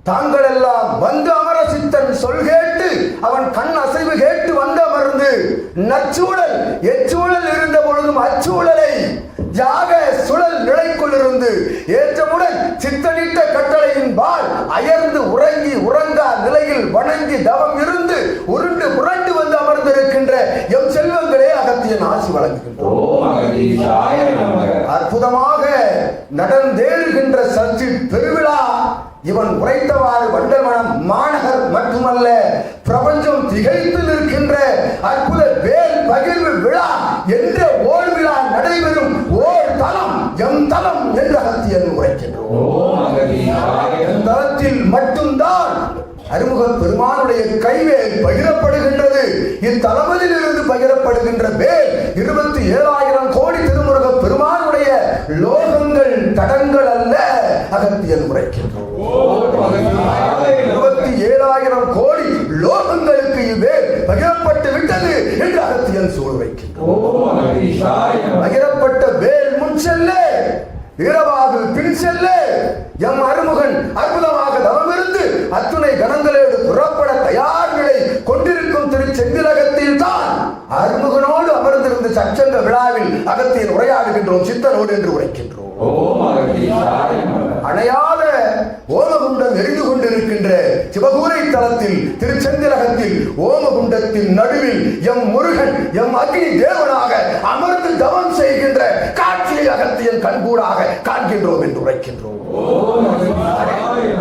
[SPEAKER 2] தாங்கள் எல்லாம் வந்து அமர சித்தன் சொல் கேட்டு அவன் கண் அசைவு கேட்டு வந்து அமர்ந்து நச்சூழல் எச்சூழல் இருந்த பொழுதும் அச்சூழலை யாக சுழல் நிலைக்குள் இருந்து ஏற்றமுடன் சித்தனிட்ட கட்டளையின் பால் அயர்ந்து உறங்கி உறங்கா நிலையில் வணங்கி தவம் இருந்து உருண்டு புரண்டு வந்து அமர்ந்திருக்கின்ற எம் செல்வங்களே அகத்தியன் ஆசி வழங்குகின்றோம். அற்புதமாக நடந்தேறுகின்ற சஷ்டி பெருவிழா இவன் உரைத்தவாறு வண்டல்மணம் மாநகர் மட்டுமல்ல பிரபஞ்சம் திகைத்து நிற்கின்ற அற்புத வேல் பகிர்வு விழா என்ற ஓர் விழா நடைபெறும் ஓர் தலம் எம் தலம் என்று அகத்தியன் உரைக்கின்றோம். தலத்தில் மட்டும்தான் அருமுக பெருமானுடைய கைவேல் பகிரப்படுகின்றது. இத்தலமதில் இருந்து பகிரப்படுகின்ற வேல் 27,000 கோடி திருமுருக பெருமானுடைய லோகங்கள் தடங்கள் அல்ல அகத்தியன் உரைக்கின்றோம். 27,000 கோடி லோகங்களுக்கு இவ்வேல் பகிரப்பட்டு விட்டது என்று அகத்தியன் சூழ் வைக்கின்றோம். பகிரப்பட்ட வேல் முன் செல்ல இரவாகு பின் செல்ல எம் அருமுகன் அற்புதமாக தவமிருந்து அத்துணை கணங்களோடு புறப்பட தயார் நிலை கொண்டிருக்கும் திரு செந்திலகத்தில் தான் அருமுகனோடு அமர்ந்திருந்து சச்சங்க விழாவில் அகத்தியன் உரையாடுகின்றோம், சித்தனோடு என்று உரைக்கின்றோம். அணையாத ஓமகுண்டம் எரிந்து கொண்டிருக்கின்ற சிவகூரை தலத்தில் திருச்செந்திலகத்தில் ஓமகுண்டத்தின் நடுவில் எம் முருகன் எம் அக்னி தேவனாக அமர்ந்து தவம் செய்கின்ற காட்சியை அகத்தியன் கண்கூடாக காண்கின்றோம் என்று உரைக்கின்றோம்.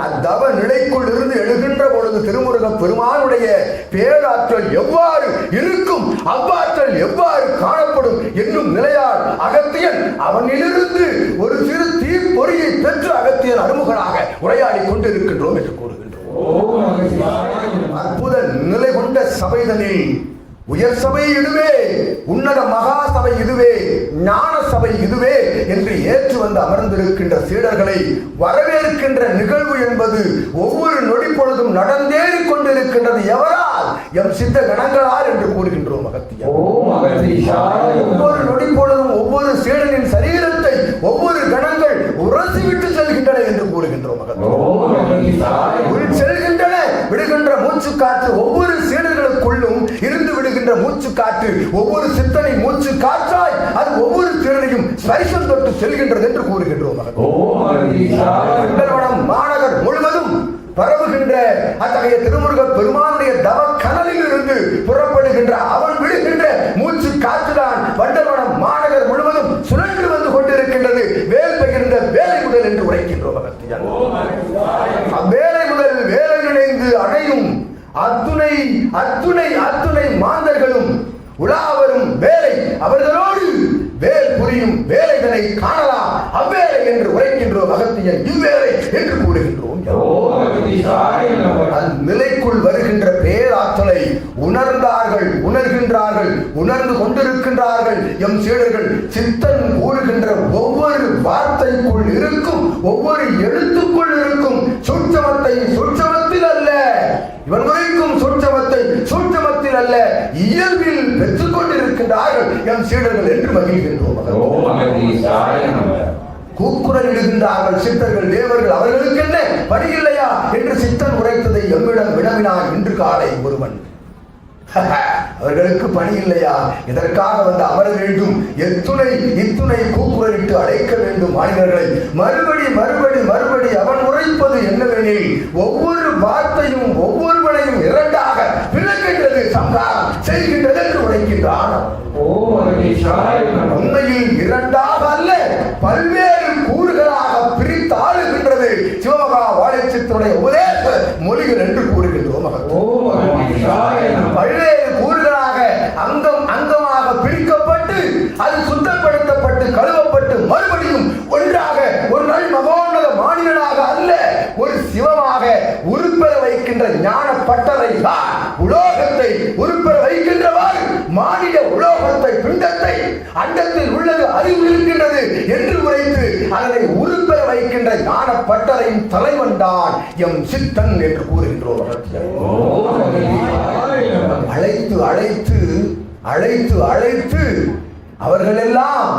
[SPEAKER 2] அத்தவ நிலைக்குள் இருந்து எழுகின்ற பொழுது திருமுருக பெருமானுடைய பேராற்றல் எவ்வாறு இருக்கும், அவ்வாற்றல் எவ்வாறு காணப்படும் என்னும் நிலையால் அகத்தியன் அவனிலிருந்து ஒரு சிறு தீப்பொறியை பெற்று அகத்தியன் அருமுகனாக உரையாடி கொண்டிருக்கின்றோம் என்று கூறுகின்றோம். அற்புத நிலை கொண்ட சபைதனில் உயர் சபை இதுவே, உன்னத மகா சபை இதுவே, ஞான சபை இதுவே என்று ஏற்று வந்து அமர்ந்திருக்கின்ற சீடர்களை வரவேற்கின்ற நிகழ்வு என்பது ஒவ்வொரு நொடி பொழுதும் நடந்தேறி கொண்டிருக்கின்றது. எவரால்? எம் சித்த கணங்களால் என்று கூறுகின்றோம் அகத்தியன். ஒவ்வொரு நொடி பொழுதும் ஒவ்வொரு சீடனின் சரீரத்தை ஒவ்வொரு கணங்கள் உரசிவிட்டு செல்கின்றன என்று கூறுகின்றோம் அகத்தியன். செல்கின்றன விடுகின்ற மூச்சு காற்று ஒவ்வொரு சீடர்களுக்குள்ளும் இருந்து விடுகின்ற மூச்சு காற்று ஒவ்வொரு சித்தனை மூச்சு காற்றாய் அது ஒவ்வொரு சீடனையும் ஸ்பரிசம் தொட்டு செல்கின்றது என்று கூறுகின்றோம். மாநகர் முழுவதும் பரவுகின்ற அத்தகைய திருமுருக பெருமானுடைய தவ கனலில் இருந்து புறப்படுகின்ற அவன் விடுகின்ற மூச்சு காற்றுதான் வண்டவனம் மாநகர் முழுவதும் சுழன்று வந்து கொண்டிருக்கின்றது. வேல் பகிர்ந்த வேலை முதல் என்று உரைக்கின்றோம். வேலை முதல் வேலை நினைந்து அணையும் அத்துணை அத்துணை அத்துணை மாந்தர்களும் உலாவரும் வேலை அவர்களோடு வேல் புரியும் வேலைகளை காணலாம். அவ்வேலை என்று உரைக்கின்றோம். அகத்தியன் இவ்வேலை என்று கூறுகின்றோம். நிலைக்குள் வருகின்ற பேராற்றலை உணர்ந்தார்கள், உணர்கின்றார்கள், உணர்ந்து கொண்டிருக்கின்றார்கள் எம் சீடர்கள். சித்தன் கூறுகின்ற ஒவ்வொரு வார்த்தைக்குள் இருக்கும், ஒவ்வொரு எழுத்துக்குள் இருக்கும் சூட்சமத்தை சூட்சமத்தில் அல்ல, இவன் உரைக்கும் சூட்சமத்தை சூட்சமத்தில் அல்ல, இயல்பில் பெற்றுக் கொண்டிருக்கின்றார்கள் எம் சீடர்கள் என்று மகிழ்கின்றோம். கூக்குரல் இடுகின்றார்கள் சித்தர்கள் தேவர்கள். அவர்களுக்கு என்ன பணி இல்லையா என்று சித்தன் உரைத்ததை எம்மிடம் வினவினான் இன்று காலை ஒருவன். அவர்களுக்கு பணி இல்லையா? இதற்காக வந்து அமர வேண்டும், எத்துணை இத்துணை கூக்குரலிட்டு அழைக்க வேண்டும் மாநிலர்களை. மறுபடி மறுபடி மறுபடி அவன் உரைப்பது என்னவெனில், ஒவ்வொரு வார்த்தையும் ஒவ்வொருவனையும் இரண்டாக பிளக்கின்றது, சம்ஹாரம் செய்கின்றது என்று உரைக்கின்றான். உண்மையில் இரண்டாக அல்ல, பல்வேறு கூறுகளாக பிரித்து ஆளுகின்றது சிவமகா வாழைச்சத்தினுடைய உபதேச மொழிகள் என்று கூறுகின்றோம். பல்வேறு கூறுகளாக அங்கம் அங்கமாக பிரிக்கப்பட்டு அது சுத்தப்படுத்தப்பட்டு கழுவப்பட்டு மறுபடியும் ஒன்றாக ஒரு நாள் மகோன்னத மாநிலனாக அல்ல, ஒரு சிவமாக உருப்பெற வைக்கின்ற ஞான பட்டறை உலோகத்தை உருப்பெற வைக்கின்றவாறு மாநில உலோகத்தை பிண்டத்தை அண்டத்தில் உள்ளது அறிவு இருக்கின்றது என்று உரைத்து அதனை உருப்பெற வைக்கின்ற ஞான பட்டறையின் தலைவன் தான் எம் சித்தன் என்று கூறுகின்றோம். அழைத்து அழைத்து அழைத்து அழைத்து அவர்களெல்லாம்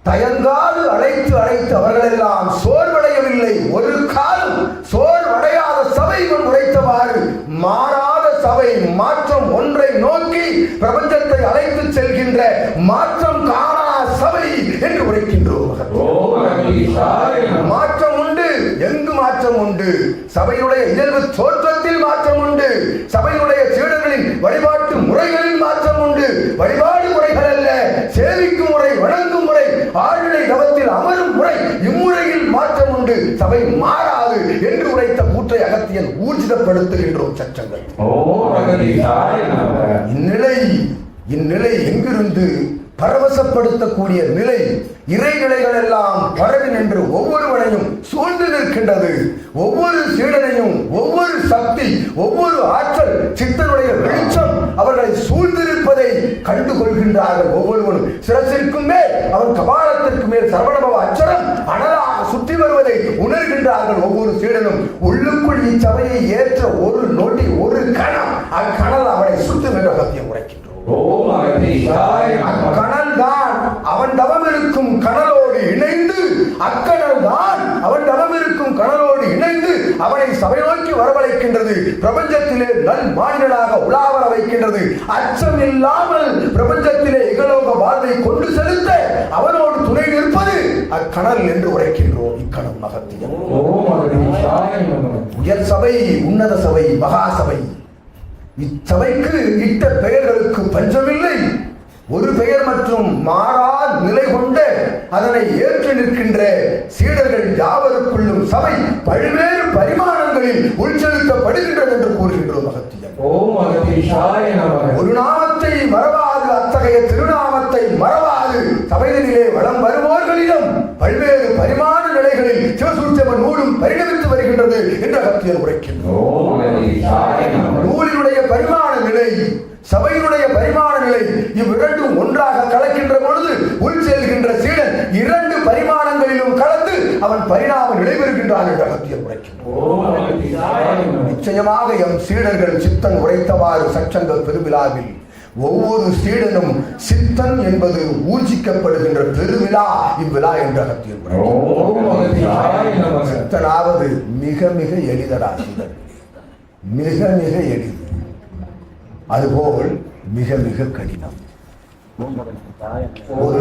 [SPEAKER 2] தயங்காது அழைத்து அழைத்து அவர்களெல்லாம் சோர்வடையவில்லை. ஒரு காலம் சோர்வடையாத சபை உரைத்தவாறு மாறாத சபை மாற்றம் ஒன்றை நோக்கி பிரபஞ்சத்தை அழைத்து செல்கின்ற மாற்றம் காணா சபை என்று உரைக்கின்றோம். மாற்றம் உண்டு, எங்கு மாற்றம் உண்டு? சபையுடைய இயல்பு தோற்றத்தில் மாற்றம் உண்டு, சபையுடைய சீடர்களின் வழிபாட்டு முறைகளில் மாற்றம் உண்டு. வழிபாடு முறைகள் அல்ல, சேவிக்கும் முறை, வணங்கும் முறை, ஆழ்நிலை தவத்தில் அமரும் முறை, இம்முறையில் மாற்றம் உண்டு. சபை மாறாது என்று உரைத்த கூற்றை அகத்தியன் ஊர்ஜிதப்படுத்துகின்றோம். சச்சங்கள் இந்நிலை எங்கிருந்து பரவசப்படுத்தக்கூடிய நிலை, இறைநிலைகள் எல்லாம் பரவி நின்று ஒவ்வொருவனையும் சூழ்ந்து நிற்கின்றது. ஒவ்வொரு சீடனையும் ஒவ்வொரு சக்தி, ஒவ்வொரு ஆற்றல், சித்தனுடைய வெளிச்சம் அவர்களை சூழ்ந்திருப்பதை கண்டு கொள்கின்றார்கள். ஒவ்வொருவனும் சிரசிற்கும் மேல், அவன் கபாலத்திற்கு மேல் சரவணபவ அச்சரம் அனலாக சுற்றி வருவதை உணர்கின்றார்கள். ஒவ்வொரு சீடனும் உள்ளுக்குள் இச்சபையை ஏற்ற ஒரு நொடி, ஒரு கணம், அக்கணல் அவனை சுற்றும் என்ற சத்தியம் உரைக்கின்றோம். அக்கணல் தான் அவன் தவம் இருக்கும் கணலோடு இணைந்து, அக்கணல் தான் அவன் தவம் இருக்கும் கணலோடு இணைந்து அவனை சபை நோக்கி வரவழைக்கின்றது. பிரபஞ்சத்திலே நல் மாநிலனாக உலாவர வைக்கின்றது. அச்சம் இல்லாமல் பிரபஞ்சத்திலே இகலோக வாழ்வை கொண்டு செலுத்த அவனோடு துணை நிற்பது அக்கணல் என்று உரைக்கின்றோம். இக்கணம் மகத்தியம். உயர் சபை, உன்னத சபை, மகா சபை. இச்சபைக்கு இட்ட பெயர்களுக்கு பஞ்சமில்லை. ஒரு பெயர் மற்றும் மாறா நிலை கொண்ட அதனை ஏற்று நிற்கின்ற சீடர்கள் யாவருக்குள்ளும் சபை பல்வேறு பரிமாணங்களில் உள்செலுத்தப்படுகின்றது என்று கூறுகின்றோம். அகத்தியன் ஒரு நாமத்தை மறவாது, அத்தகைய திருநாமத்தை மறவாது சபையிலே வளம் வருவோர்களிடம் பல்வேறு பரிமாண நிலைகளில் சிவசூட்சம நூலும் பரிணமித்து வருகின்றது என்று அகத்தியன் உரைக்கின்றோம். நூலினுடைய பரிமாண நிலை, சபையினுடைய பரிமாண நிலை, இவ்விரண்டும் ஒன்றாக கலக்கின்ற பொழுது உள் செல்கின்ற சீடன் இரண்டு பரிமாணங்களிலும் கலந்து அவன் பரிணாம நிலைபெறுகின்றான் என்று அகத்தியன் உரைக்கின்றோம். நிச்சயமாக எம் சீடர்கள் சித்தன் உரைத்தவாறு சச்சங்க பெருவிழாவில் ஒவ்வொரு சீடனும் சித்தன் என்பது ஊர்ஜிக்கப்படுகின்ற பெருவிழா இவ்விழா என்று அகத்தியன் உரைக்கின்றோம். சித்தனாவது மிக மிக எளிதடா, மிக மிக எளிது. அதுபோல் மிக மிக கடினம். ஒரு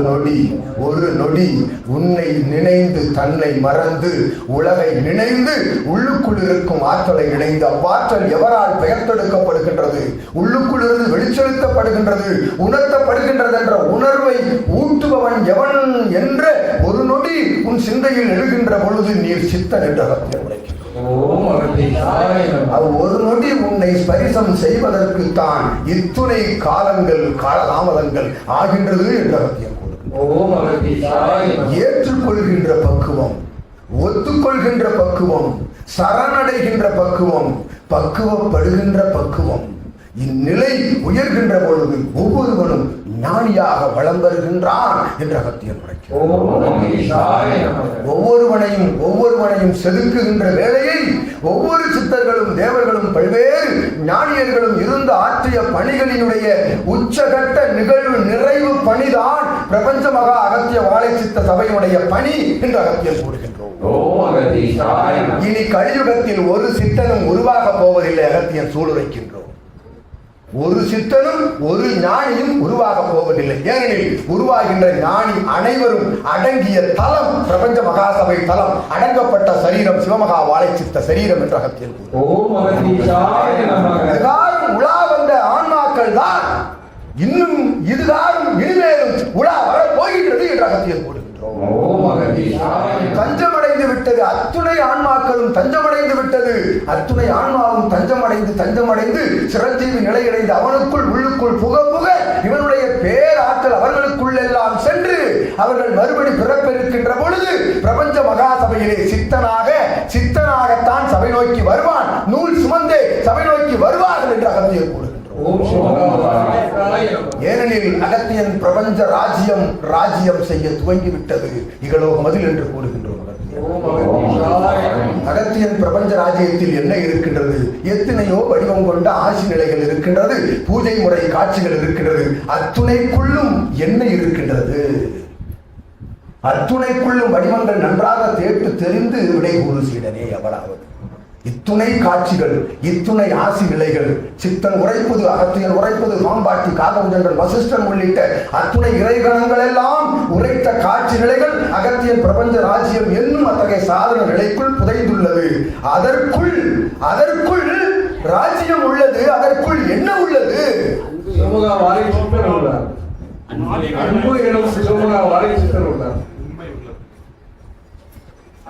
[SPEAKER 2] நொடி உன்னை நினைந்து தன்னை மறந்து உலகை நினைந்து உள்ளுக்குள் இருக்கும் ஆற்றலை இணைந்து அவ்வாற்றல் எவரால் பெயர்த்தெடுக்கப்படுகின்றது, உள்ளுக்குள் இருந்து வெளிச்செலுத்தப்படுகின்றது, உணர்த்தப்படுகின்றது என்ற உணர்வை ஊட்டுபவன் எவன் என்ற ஒரு நொடி உன் சிந்தையில் எழுகின்ற பொழுது நீர் சித்தன் என்ற அகத்தியன் உரைக்கின்றோம்.
[SPEAKER 3] ஓம் அகத்தீசாய நமக.
[SPEAKER 2] அது ஒரு நொடி உன்னை ஸ்பரிசம் செய்வதற்குத்தான் இத்துணை காலங்கள் காலதாமதங்கள் ஆகின்றது என்று அகத்தியன் கூறுகிறார்.
[SPEAKER 3] ஓம் அகத்தீசாய நமக.
[SPEAKER 2] ஏற்றுக்கொள்கின்ற பக்குவம், ஒத்துக்கொள்கின்ற பக்குவம், சரணடைகின்ற பக்குவம், பக்குவப்படுகின்ற பக்குவம், இந்நிலை உயர்கின்ற பொழுது ஒவ்வொருவனும் ஞானியாக வளம் வருகின்றான் என்று அகத்தியன் உரைக்கிறார்.
[SPEAKER 3] ஓம் அகத்தீசாய நமக.
[SPEAKER 2] ஒவ்வொருவனையும் செதுக்குகின்ற வேளையை ஒவ்வொரு சித்தர்களும் தேவர்களும் பல்வேறு ஞானியர்களும் இருந்து ஆற்றிய பணிகளினுடைய உச்சகட்ட நிகழ்வு நிறைவு பணிதான் பிரபஞ்ச மகா அகத்திய வாழை சித்த சபையினுடைய பணி என்று அகத்தியன் கூறுகின்றோம்.
[SPEAKER 3] ஓம் அகத்தீசாய நமக.
[SPEAKER 2] இனி கலியுகத்தில் ஒரு சித்தனும் உருவாக போவதில்லை. அகத்தியன் சூளுரைக்கின்றோம். ஒரு சித்தனும் ஒரு ஞானியும் உருவாக போவதில்லை. ஏனெனில் உருவாகின்ற ஞானி அனைவரும் அடங்கிய தலம் பிரபஞ்ச மகாசபை தலம், அடங்கப்பட்ட சரீரம் சிவமகா வாழை சித்த சரீரம் என்ற அகத்தியன் கூறுகிறார்.
[SPEAKER 3] ஓம் அகத்தீசாய நமக.
[SPEAKER 2] இதுகாரும் உலா வந்த ஆன்மாக்கள் தான் இன்னும் இதுகாரும் இனிமேலும் உலா வர போகின்றது என்று அகத்தியன் கூறுகின்றோம்.
[SPEAKER 3] ஓம் அகத்தீசாய நமக.
[SPEAKER 2] தஞ்சமடைந்து விட்டது, அத்துணை ஆன்மாக்களும் தஞ்சமடைந்து விட்டது. அத்துணை ஆன்மாவும் தஞ்சமடைந்து சிரஞ்சீவி நிலையடைந்து அவனுக்குள் உள்ளுக்குள் புக இவனுடைய பேராற்றல் அவர்களுக்குள் எல்லாம் சென்று அவர்கள் மறுபடி பிறப்பெடுக்கின்ற பொழுது பிரபஞ்ச மகாசபையிலே சித்தனாகத்தான் சபை நோக்கி வருவான். நூல் சுமந்தே சபை நோக்கி வருவார்கள் என்று அகத்தியன் கூறுகின்றோம்.
[SPEAKER 3] ஓம் சிவகாய நமக.
[SPEAKER 2] ஏனெனில் அகத்தியன் பிரபஞ்ச ராஜ்யம் செய்ய துவங்கிவிட்டது இகலோக மதில் என்று கூறுகின்றோம்.
[SPEAKER 3] ஓம் அகத்தீசாய நமக.
[SPEAKER 2] அகத்தியன் பிரபஞ்ச ராஜ்யத்தில் என்ன இருக்கின்றது? எத்தனையோ வடிவம் கொண்ட ஆசி நிலைகள் இருக்கின்றது, பூஜை முறை காட்சிகள் இருக்கின்றது. அத்துணைக்குள்ளும் என்ன இருக்கின்றது? அத்துணைக்குள்ளும் வடிவங்கள் நன்றாக தேட்டு தெரிந்து விடை கூறு சீடனே எவளாவது. இத்துணை காட்சிகள், இத்துணை ஆசி நிலைகள், சித்தன் உரைப்பது, அகத்தியன் உரைப்பது, மாம்பாட்டி, காகவுஜங்கள், வசிஷ்டன் உள்ளிட்ட அத்துணை இறைகணங்கள் எல்லாம் உரைத்த காட்சி நிலைகள் அகத்தியன் பிரபஞ்ச ராஜ்யம் என்னும் அத்தகைய சாதன நிலைக்குள் புதைந்துள்ளது. அதற்குள் ராஜ்யம் உள்ளது. அதற்குள் என்ன உள்ளது?
[SPEAKER 3] சிவமகா வாழை சித்தர் உள்ளார். அன்பு எனும் சிவமகா வாழை சித்தர் உள்ளார்.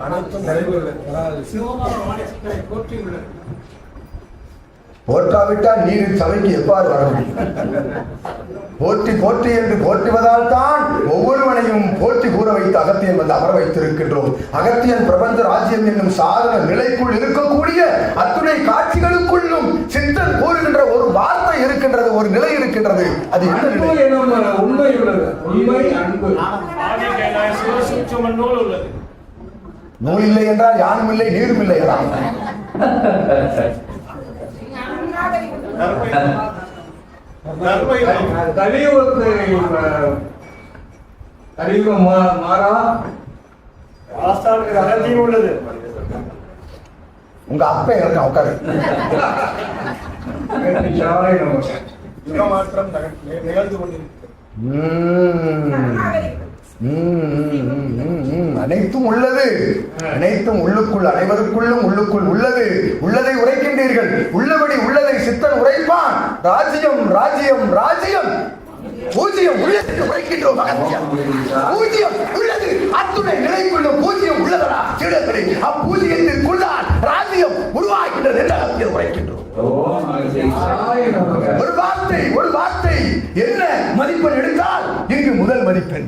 [SPEAKER 3] அனைத்தும்
[SPEAKER 2] போற்றாவிட்டால் நீரின் சபைக்கு எவ்வாறு வர முடியும்? போற்றி என்று போற்றுவதால் தான் ஒவ்வொருவனையும் போற்றி கூற வைத்து அகத்தியன் வந்து அமர வைத்திருக்கின்றோம். அகத்தியன் பிரபஞ்ச ராஜ்யம் என்னும் சாதன நிலைக்குள் இருக்கக்கூடிய அத்துணை காட்சிகளுக்குள்ளும் சித்தன் கூறுகின்ற ஒரு வார்த்தை இருக்கின்றது, ஒரு நிலை இருக்கின்றது. அது என்ன நிலை?
[SPEAKER 3] உண்மை உள்ளது. உண்மை அன்பு.
[SPEAKER 2] நூல் இல்லை என்றால் யானும் இல்லை, நீரும் இல்லை.
[SPEAKER 3] கலியுக மாறா அகத்தியம் உள்ளது.
[SPEAKER 2] உங்க அப்பா இருக்க உட்காரு.
[SPEAKER 3] நிகழ்ந்து கொண்டிருக்கிறது.
[SPEAKER 2] அனைத்தும் உள்ளது. அனைத்தும் உள்ளுக்குள், அனைவருக்குள்ளும் உள்ளுக்குள் உள்ளதை உரைக்கின்றீர்கள். உள்ளபடி உள்ளதை சித்தன் உரைப்பான். ராஜ்யம் பூஜ்யம் உள்ளதுக்கு உரைக்கின்றோம். பூஜ்யம் உள்ளது. அத்துணை நிலைக்குள்ள பூஜ்யம் உள்ளதா சீடர்களே? அப்பூஜ்யத்திற்குள்ளால் ராஜ்யம் உருவாகின்றது என்று அகத்தியன் உரைக்கின்றோம். ஒரு வார்த்தை என்ன மதிப்பெண் எடுத்தால் இங்கு முதல் மதிப்பெண்.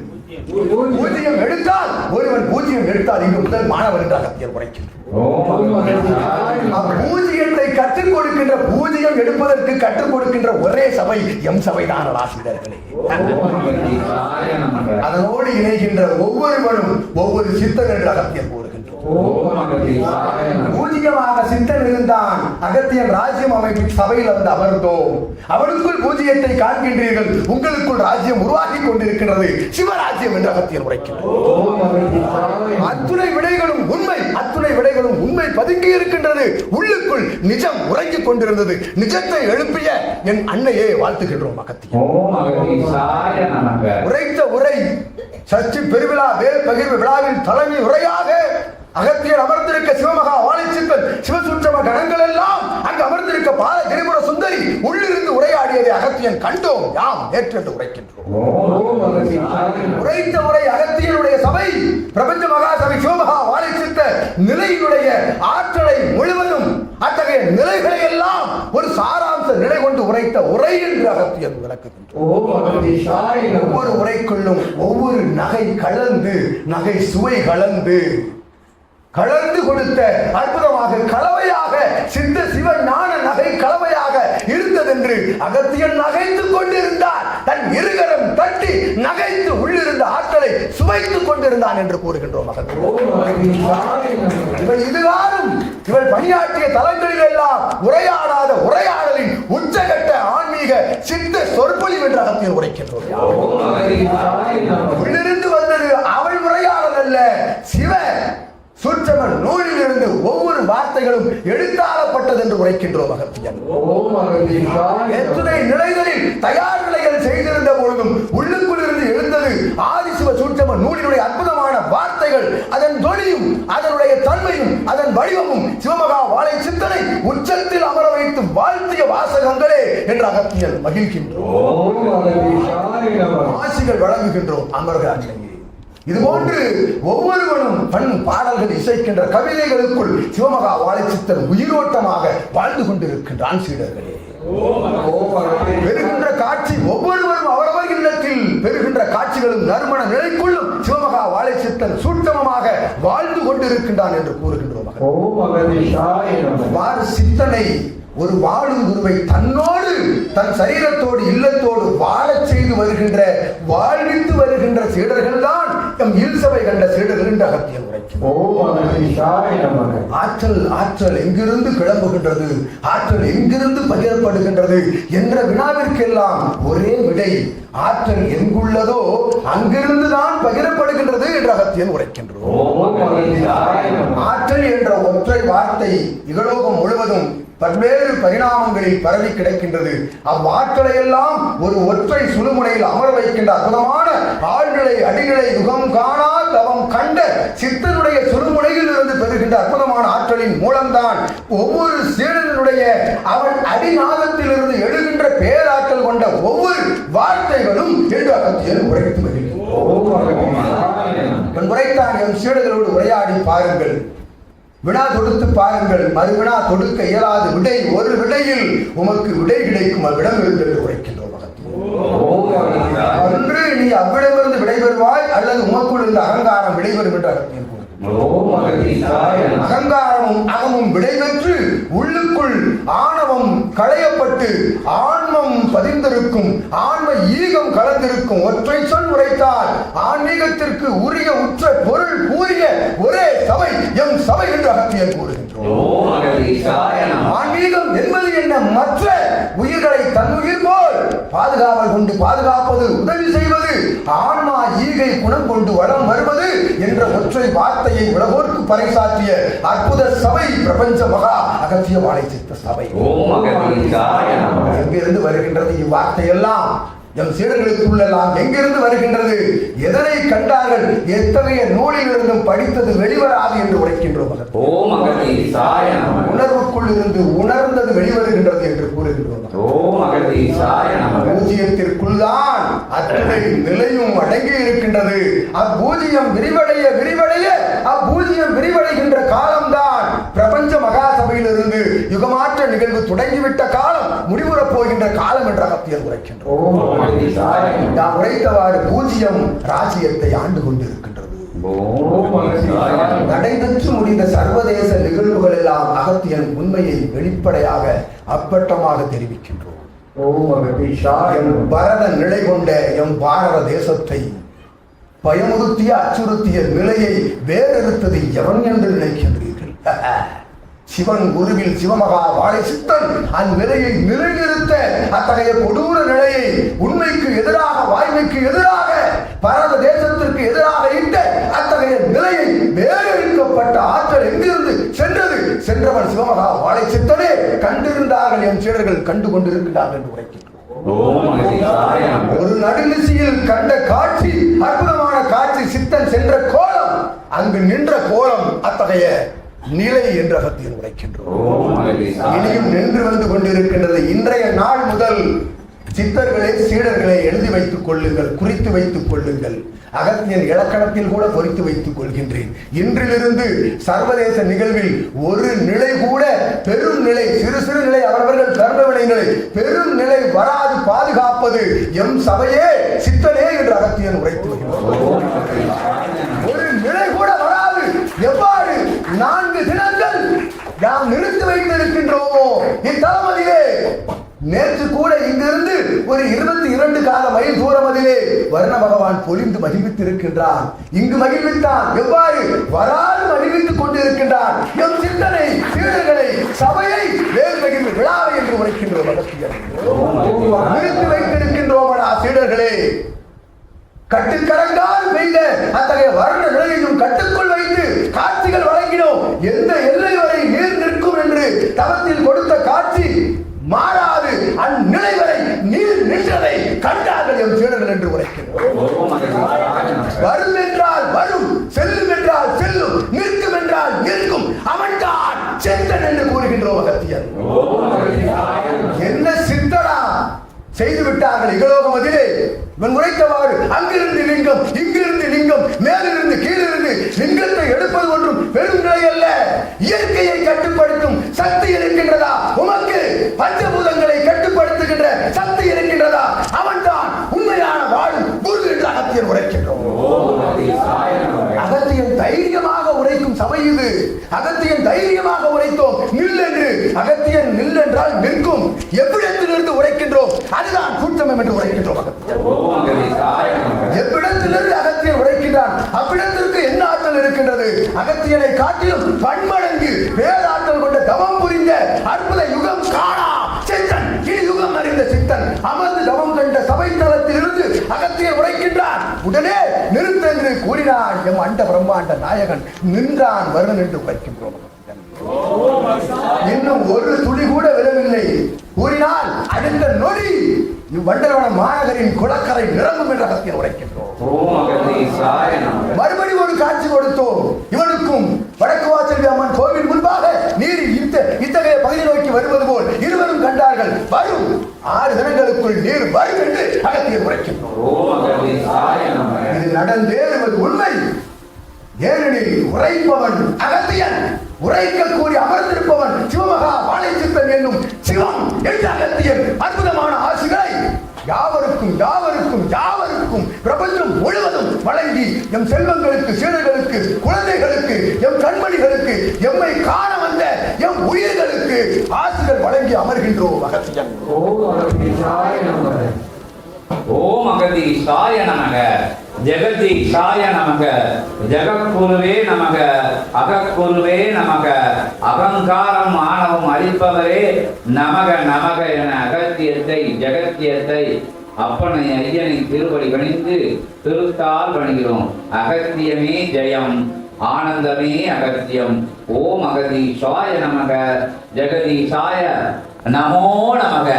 [SPEAKER 2] பூஜ்யம் எடுத்தால் ஒருவன் பூஜ்யம் எடுத்தால் இங்கு முதல் மாணவன் என்று அகத்தியன் உரைக்கின்றோம். பூஜ்யத்தை கற்றுக் கொடுக்கின்ற, பூஜ்யம் எடுப்பதற்கு கற்றுக் கொடுக்கின்ற ஒரே சபை எம் சபைதான் ஆசிரியர்களே. அதனோடு இணைகின்ற ஒவ்வொருவனும் ஒவ்வொரு சித்தன் என்று அகத்தியன் கூறுகின்றோம். பூஜ்யமாக சித்தன் இருந்தான். அகத்தியன் ராஜ்யம் அமைப்பு சபையில் வந்து அமர்ந்தோம். அவனுக்குள் பூஜ்யத்தை காண்கின்றீர்கள். உங்களுக்குள் ராஜ்யம் உருவாக்கி கொண்டிருக்கின்றது. சிவராஜ்யம் என்று அகத்தியன் உரைக்கின்றோம். அத்துணை விடைகளும் உண்மை பதுங்கி இருக்கின்றது. உள்ளுக்குள் நிஜம் உறங்கிக் கொண்டிருந்தது. நிஜத்தை எழுப்பிய என் அன்னையே வாழ்த்துகின்றோம். அகத்தியன் உரைத்த உரை சஷ்டி பெருவிழா வேல் பகிர்வு விழாவில் தலைமை உரையாக அகத்தியர் அமர்ந்திருக்க சிவமகா வாழை சித்தன் சிவசுற்றம கணங்கள் எல்லாம் அங்கு அமர்ந்திருக்க பால திரிபுர சுந்தரி உள்ளிருந்து உரையாடியதை அகத்தியன் கண்டோம் யாம் ஏற்றென்று உரைக்கின்றோம். உரைத்த உரை அகத்தியனுடைய சபை பிரபஞ்ச மகாசபை சிவமகா வாழைச்சித்த நிலையினுடைய ஆற்றலை முழுவதும் அத்தகைய நிலைகளை எல்லாம் ஒரு சாராம்ச நிலை கொண்டு உரைத்த உரை என்று அகத்தியன் விளக்குகின்றோம். ஒவ்வொரு உரைக்குள்ளும் ஒவ்வொரு நகை கலந்து நகை சுவை கலந்து கொடுத்த அற்புதமாக கலவையாக சித்த சிவ ஞான நகை கலவையாக இருந்ததென்று அகத்தியன் நகைத்துக் கொண்டிருந்தார். தன் இருகரம் தட்டி நகைத்து உள்ளிருந்த ஆற்றலை சுவைத்துக் கொண்டிருந்தான் என்று கூறுகின்றோம். இவள் இதுகாரும் இவள் பணியாற்றிய தலங்களில் எல்லாம் உரையாடாத உரையாடலின் உச்சகட்ட ஆன்மீக சித்த சொற்பொழிவு என்று அகத்தியன் உரைக்கின்றோம். உள்ளிருந்து வந்தது அவள் உரையாடல் அல்ல, சிவ சூட்சம நூலில் இருந்து ஒவ்வொரு வார்த்தைகளும் எழுத்தாளப்பட்டது என்று உரைக்கின்றோம். அகத்தியன் எத்துணை நிலைகளில் தயார் நிலைகள் செய்திருந்த பொழுதும் உள்ளுக்குள் இருந்து எழுந்தது ஆதிசிவ சூட்சம நூலினுடைய அற்புதமான வார்த்தைகள். அதன் தொழியும் அதனுடைய தன்மையும் அதன் வடிவமும் சிவமகா வாழை சித்தனை உச்சத்தில் அமர வைத்து வாழ்த்திய வாசகங்களே என்று அகத்தியன் மகிழ்கின்றோம். ஆசிகள் வழங்குகின்றோம் அமர்காட்சியை. இதுபோன்று ஒவ்வொருவனும் பண் பாடல்கள் இசைக்கின்ற கவிதைகளுக்குள் சிவமகா வாழைச்சித்தன் உயிரோட்டமாக வாழ்ந்து கொண்டிருக்கின்றான். சீடர்களே, பெறுகின்ற காட்சி ஒவ்வொருவரும் அவரவர் இல்லத்தில் பெறுகின்ற காட்சிகளும் நறுமண நிலைக்குள்ளும் சிவமகா வாழைச்சித்தன் சூட்சமமாக வாழ்ந்து கொண்டிருக்கின்றான் என்று கூறுகின்றோம். சித்தனை ஒரு வாழும் குருவை தன்னோடு தன் சரீரத்தோடு இல்லத்தோடு வாழச் செய்து வருகின்ற வாழ்வித்து வருகின்ற சீடர்கள் தான் எம் இல்சபை கண்ட சீடர்கள் என்று அகத்தியன் உரைக்கின்றார். ஆற்றல் எங்கிருந்து கிளம்புகின்றது, ஆற்றல் எங்கிருந்து பகிரப்படுகின்றது என்ற வினாவிற்கெல்லாம் ஒரே விடை, ஆற்றல் எங்குள்ளதோ அங்கிருந்து தான் பகிரப்படுகின்றது என்று அகத்தியன் உரைக்கின்றோம். ஆற்றல் என்ற ஒற்றை வார்த்தை இகலோகம் முழுவதும் பல்வேறு பரிணாமங்களில் பரவி கிடக்கின்றது. அவ்வாற்றலை எல்லாம் ஒரு ஒற்றை சுழுமுனையில் அமர வைக்கின்ற அற்புதமான ஆழ்நிலை அடிநிலை யுகம் காணா தவம் கண்ட சித்தனுடைய சுழுமுனையில் இருந்து பெறுகின்ற அற்புதமான ஆற்றலின் மூலம்தான் ஒவ்வொரு சீடனுடைய அவன் அடிநாதத்தில் இருந்து எழுகின்ற பேராற்றல் கொண்ட ஒவ்வொரு வார்த்தைகளும் என்று அகத்தியன் உரைத்து வருகின்றோம். உரைத்தான் எம் சீடர்களோடு உரையாடி பாருங்கள், வினா தொடுத்து பாருங்கள், மறுவினா தொடுக்க இயலாது விடை ஒரு விடையில் உமக்கு விடை கிடைக்கும் அவ்விடம் இருந்து என்று உரைக்கின்றோம். ஒன்று நீ அவ்விடமிருந்து விடைபெறுவாய் அல்லது உமக்குள் இருந்த அகங்காரம் விடைபெறும் என்று அகத்தியன். அகங்காரமும் அகமும் விடைபெற்று உள்ளுக்குள் ஆணவம் களையப்பட்டு ஆன்மம் பதிந்திருக்கும், ஆன்ம ஈகம் கலந்திருக்கும் ஒற்றை சொல் உரைத்தால் ஆன்மீகத்திற்கு உரிய உற்ற பொருள் கூறிய ஒரே சபை எம் சபை என்று அகத்தியன் கூறுகின்றோம். ஆன்மீகம் என்பது என்ன? மற்ற உயிர்களை தன்னுயிர் போல் பாதுகாவல் கொண்டு பாதுகாப்பது, உதவி செய்வது, ஆன்மா ஈகை குணம் கொண்டு வளம் வருவது என்ற ஒற்றை வார்த்தையை உலகோர்க்கு பறைசாற்றிய அற்புத சபை பிரபஞ்ச மகா அகத்திய வாழைச்சித்த சபை. எங்கிருந்து வருகின்றது இவ்வார்த்தை எல்லாம்? எம் சீடர்களுக்குள்ளெல்லாம் எங்கிருந்து வருகின்றது? எதனை கண்டார்கள்? எத்தகைய நூலில் இருந்தும் படித்தது வெளிவராது என்று உரைக்கின்றோம். உணர்வுக்குள் இருந்து உணர்ந்தது வெளிவருகின்றது என்று கூறுகின்றோம். பூஜ்ஜியத்திற்குள் தான் அத்தனை நிலையும் அடங்கி இருக்கின்றது. அப்பூஜ்ஜியம் விரிவடைய விரிவடைய அப்பூஜ்ஜியம் விரிவடைகின்ற காலம்தான் பிரபஞ்ச மகாசபையிலிருந்து யுகமாற்ற நிகழ்வு தொடங்கிவிட்ட காலம், முடிவுறப் போகின்ற காலம் என்று அகத்தியன் உரைக்கின்றோம். நாம் உரைத்தவாறு பூஜ்ஜியம் ராஜ்யத்தை ஆண்டு கொண்டிருக்கின்றது. நடைபெற்று முடிந்த சர்வதேச நிகழ்வுகள் எல்லாம் அகத்தியன் உண்மையை வெளிப்படையாக அப்பட்டமாக தெரிவிக்கின்றோம். எம் பரத நிலை கொண்ட எம் பாரத தேசத்தை பயமுறுத்திய அச்சுறுத்திய நிலையை வேறெடுத்தது எவன் என்று நினைக்கின்றீர்கள்? சிவன் குருவில் சிவமகா வாழை சித்தன் அந்நிலையை நிலைநிறுத்த அத்தகைய கொடூர நிலையை உண்மைக்கு எதிராக வாய்மைக்கு எதிராக பாரத தேசத்திற்கு எதிராக இட்ட அத்தகைய நிலையை வேறெடுக்கப்பட்ட ஆற்றல் எங்கிருந்து சென்றது? சென்றவன் சிவமகா வாழை சித்தனே. கண்டிருந்தார்கள் என் சீடர்கள், கண்டு கொண்டிருக்கிறார்கள் என்று உரைக்கின்றோம். ஒரு நடுநிசையில் கண்ட காட்சி, அற்புதமான காட்சி, சித்தன் சென்ற கோலம், அங்கு நின்ற கோலம் அத்தகைய நிலை என்று அகத்தியன் உரைக்கின்றோம்.
[SPEAKER 1] ஓம் அகதீசாய.
[SPEAKER 2] இனியும் நின்று வந்து கொண்டிருக்கின்றது. இன்றைய நாள் முதல் சித்தர்களே, சீடர்களே, எழுதி வைத்துக் கொள்ளுங்கள், குறித்து வைத்துக் கொள்ளுங்கள். அகத்தியன் இலக்கணத்தில் கூட பொறித்து வைத்துக் கொள்கின்றேன். இன்றிலிருந்து சர்வதேச நிகழ்வில் ஒரு நிலை கூட, பெரும் நிலை, சிறு சிறு நிலை, அவரவர்கள் கர்மவினை நிலை, பெரும் நிலை வராது பாதுகாப்பது எம் சபையே, சித்தனே என்று அகத்தியன் உரைத்து வருகிறார். ஒரு நிலை கூட வராது. எவ்வாறு 4 தினங்கள் நாம் நிறுத்தி வைத்திருக்கின்றோமோ இத்தலமதிலே, நேற்று கூட இங்கிருந்து ஒரு 22 கால மைல் தூரம் அதிலே வர்ண பகவான் பொழிந்து மகிழ்வித்திருக்கின்றான். இங்கு மகிழ்வித்தான். எவ்வாறு வராது மகிழ்வித்துக் கொண்டிருக்கின்றான். எம் சிந்தனை, சீடர்களை, சபையை வேறு மகிழ்வு விழாவை என்று உரைக்கின்றோம். நிறுத்தி வைத்திருக்கின்றோமடா சீடர்களே. கட்டுக்கடங்கால் பெய்த அத்தகைய வர்ண நிலையையும் கட்டுக்குள் வைத்து காட்சிகள் வழங்கினோம். எந்த எல்லை வரை நீர் நிற்கும் என்று தவத்தில் கொடுத்த காட்சி மாறாது. அந்நிலை வரை நீர் நின்றதை கண்டார்கள் எம் சீடர்கள் என்று உரைக்கிறோம். வரும் என்றால் வரும், செல்லும் என்றால் செல்லும், நிற்கும் என்றால் நிற்கும், அவன்தான் சித்தன் என்று கூறுகின்றோம். அகத்தியர் என்ன சித்தனா செய்து விட்டார்கள் இகலோகமதிலே. இவன் உரைத்தவாறு அங்கிருந்து லிங்கம், இங்கிருந்து லிங்கம், மேலிருந்து கீழிருந்து லிங்கத்தை எடுப்பது ஒன்றும் பெரும் நிலை அல்ல. இயற்கையை கட்டுப்படுத்தும் சக்தி இருக்கின்றதா உமக்கு? பஞ்சபூதங்களை கட்டுப்படுத்துகின்ற சக்தி இருக்கின்றதா? அவன்தான் உண்மையான வாழும் குரு என்று அகத்தியன் உரைக்கின்றோம். அகத்தியன் தைரியமாக உரைக்கும் சபை இது. அகத்தியன் தைரியமாக உரைத்தோம். நில் என்று. அகத்தியன் நில் என்றால் நிற்கும். எவ்விடத்திலிருந்து உரைக்கின்றோம் அதுதான் கூட்டமம் என்று உரைக்கின்றோம். எவ்விடத்திலிருந்து அகத்தியன் உரைக்கின்றான் அவ்விடத்திற்கு என்ன ஆற்றல் இருக்கின்றது? அகத்தியனை காட்டிலும் பன்மடங்கு வேதாற்றல் கொண்ட தவம் புரிந்த அற்புத யுகம் காணா சித்தன், இனி யுகம் அறிந்த சித்தன் அமர்ந்து தவம் கண்ட சபை தளத்தில் இருந்து அகத்தியன் உரைக்கின்றான். உடனே நிறுத்த என்று கூறினான் எம் அண்ட பிரம்மாண்ட நாயகன். நின்றான் வருணன் என்று உரைக்கின்றோம். இன்னும் ஒரு துளி கூட விழவில்லை. கூறினால் அடுத்த நொடி இவ்வண்டவன மாநகரின் குளக்கரை நிரம்பும் என்று அகத்தியன் உரைக்கின்றோம். மறுபடி ஒரு காட்சி கொடுத்தோம். இவனுக்கும் வடக்கு வாசல் அம்மன் கோவில் முன்பாக நீர் இத்தகைய பகுதி நோக்கி வருவது போல் இருவரும் கண்டார்கள். வரும் 6 தினங்களுக்குள் நீர் வரும் என்று அகத்தியன் உரைக்கின்றோம். இது நடந்தேறுவது உண்மை. ஏனெனில் உரைப்பவன் அகத்தியன், உரைக்க கூறி அமர்ந்திருப்பவன் சிவமகா வாழை சித்தன் என்னும் சிவம் என்ற அகத்தியன் அற்புதமான ஆசிகளை யாவருக்கும் யாவருக்கும் யாவருக்கும் பிரபஞ்சம் முழுவதும் வழங்கி எம் செல்வங்களுக்கு, சீடர்களுக்கு, குழந்தைகளுக்கு, எம் கண்மணிகளுக்கு, எம்மை காண வந்த எம் உயிர்களுக்கு ஆசிகள் வழங்கி அமர்கின்றோம். அகத்தியன்
[SPEAKER 1] ஓம் அகதீசாய நமக, ஜெகதீசாய நமக, ஜெகக்குருவே நமக, அகக்குருவே நமக, அகங்காரம் ஆணவம் அளிப்பவரே நமக நமக என அகத்தியத்தை, ஜெகத்தியத்தை, அப்பனை ஐயனை திருவடி பணிந்து திருத்தால் பணிகிறோம். அகத்தியமே ஜெயம், ஆனந்தமே அகத்தியம். ஓம் அகதீசாய நமக, ஜெகதீசாய நமோ நமக.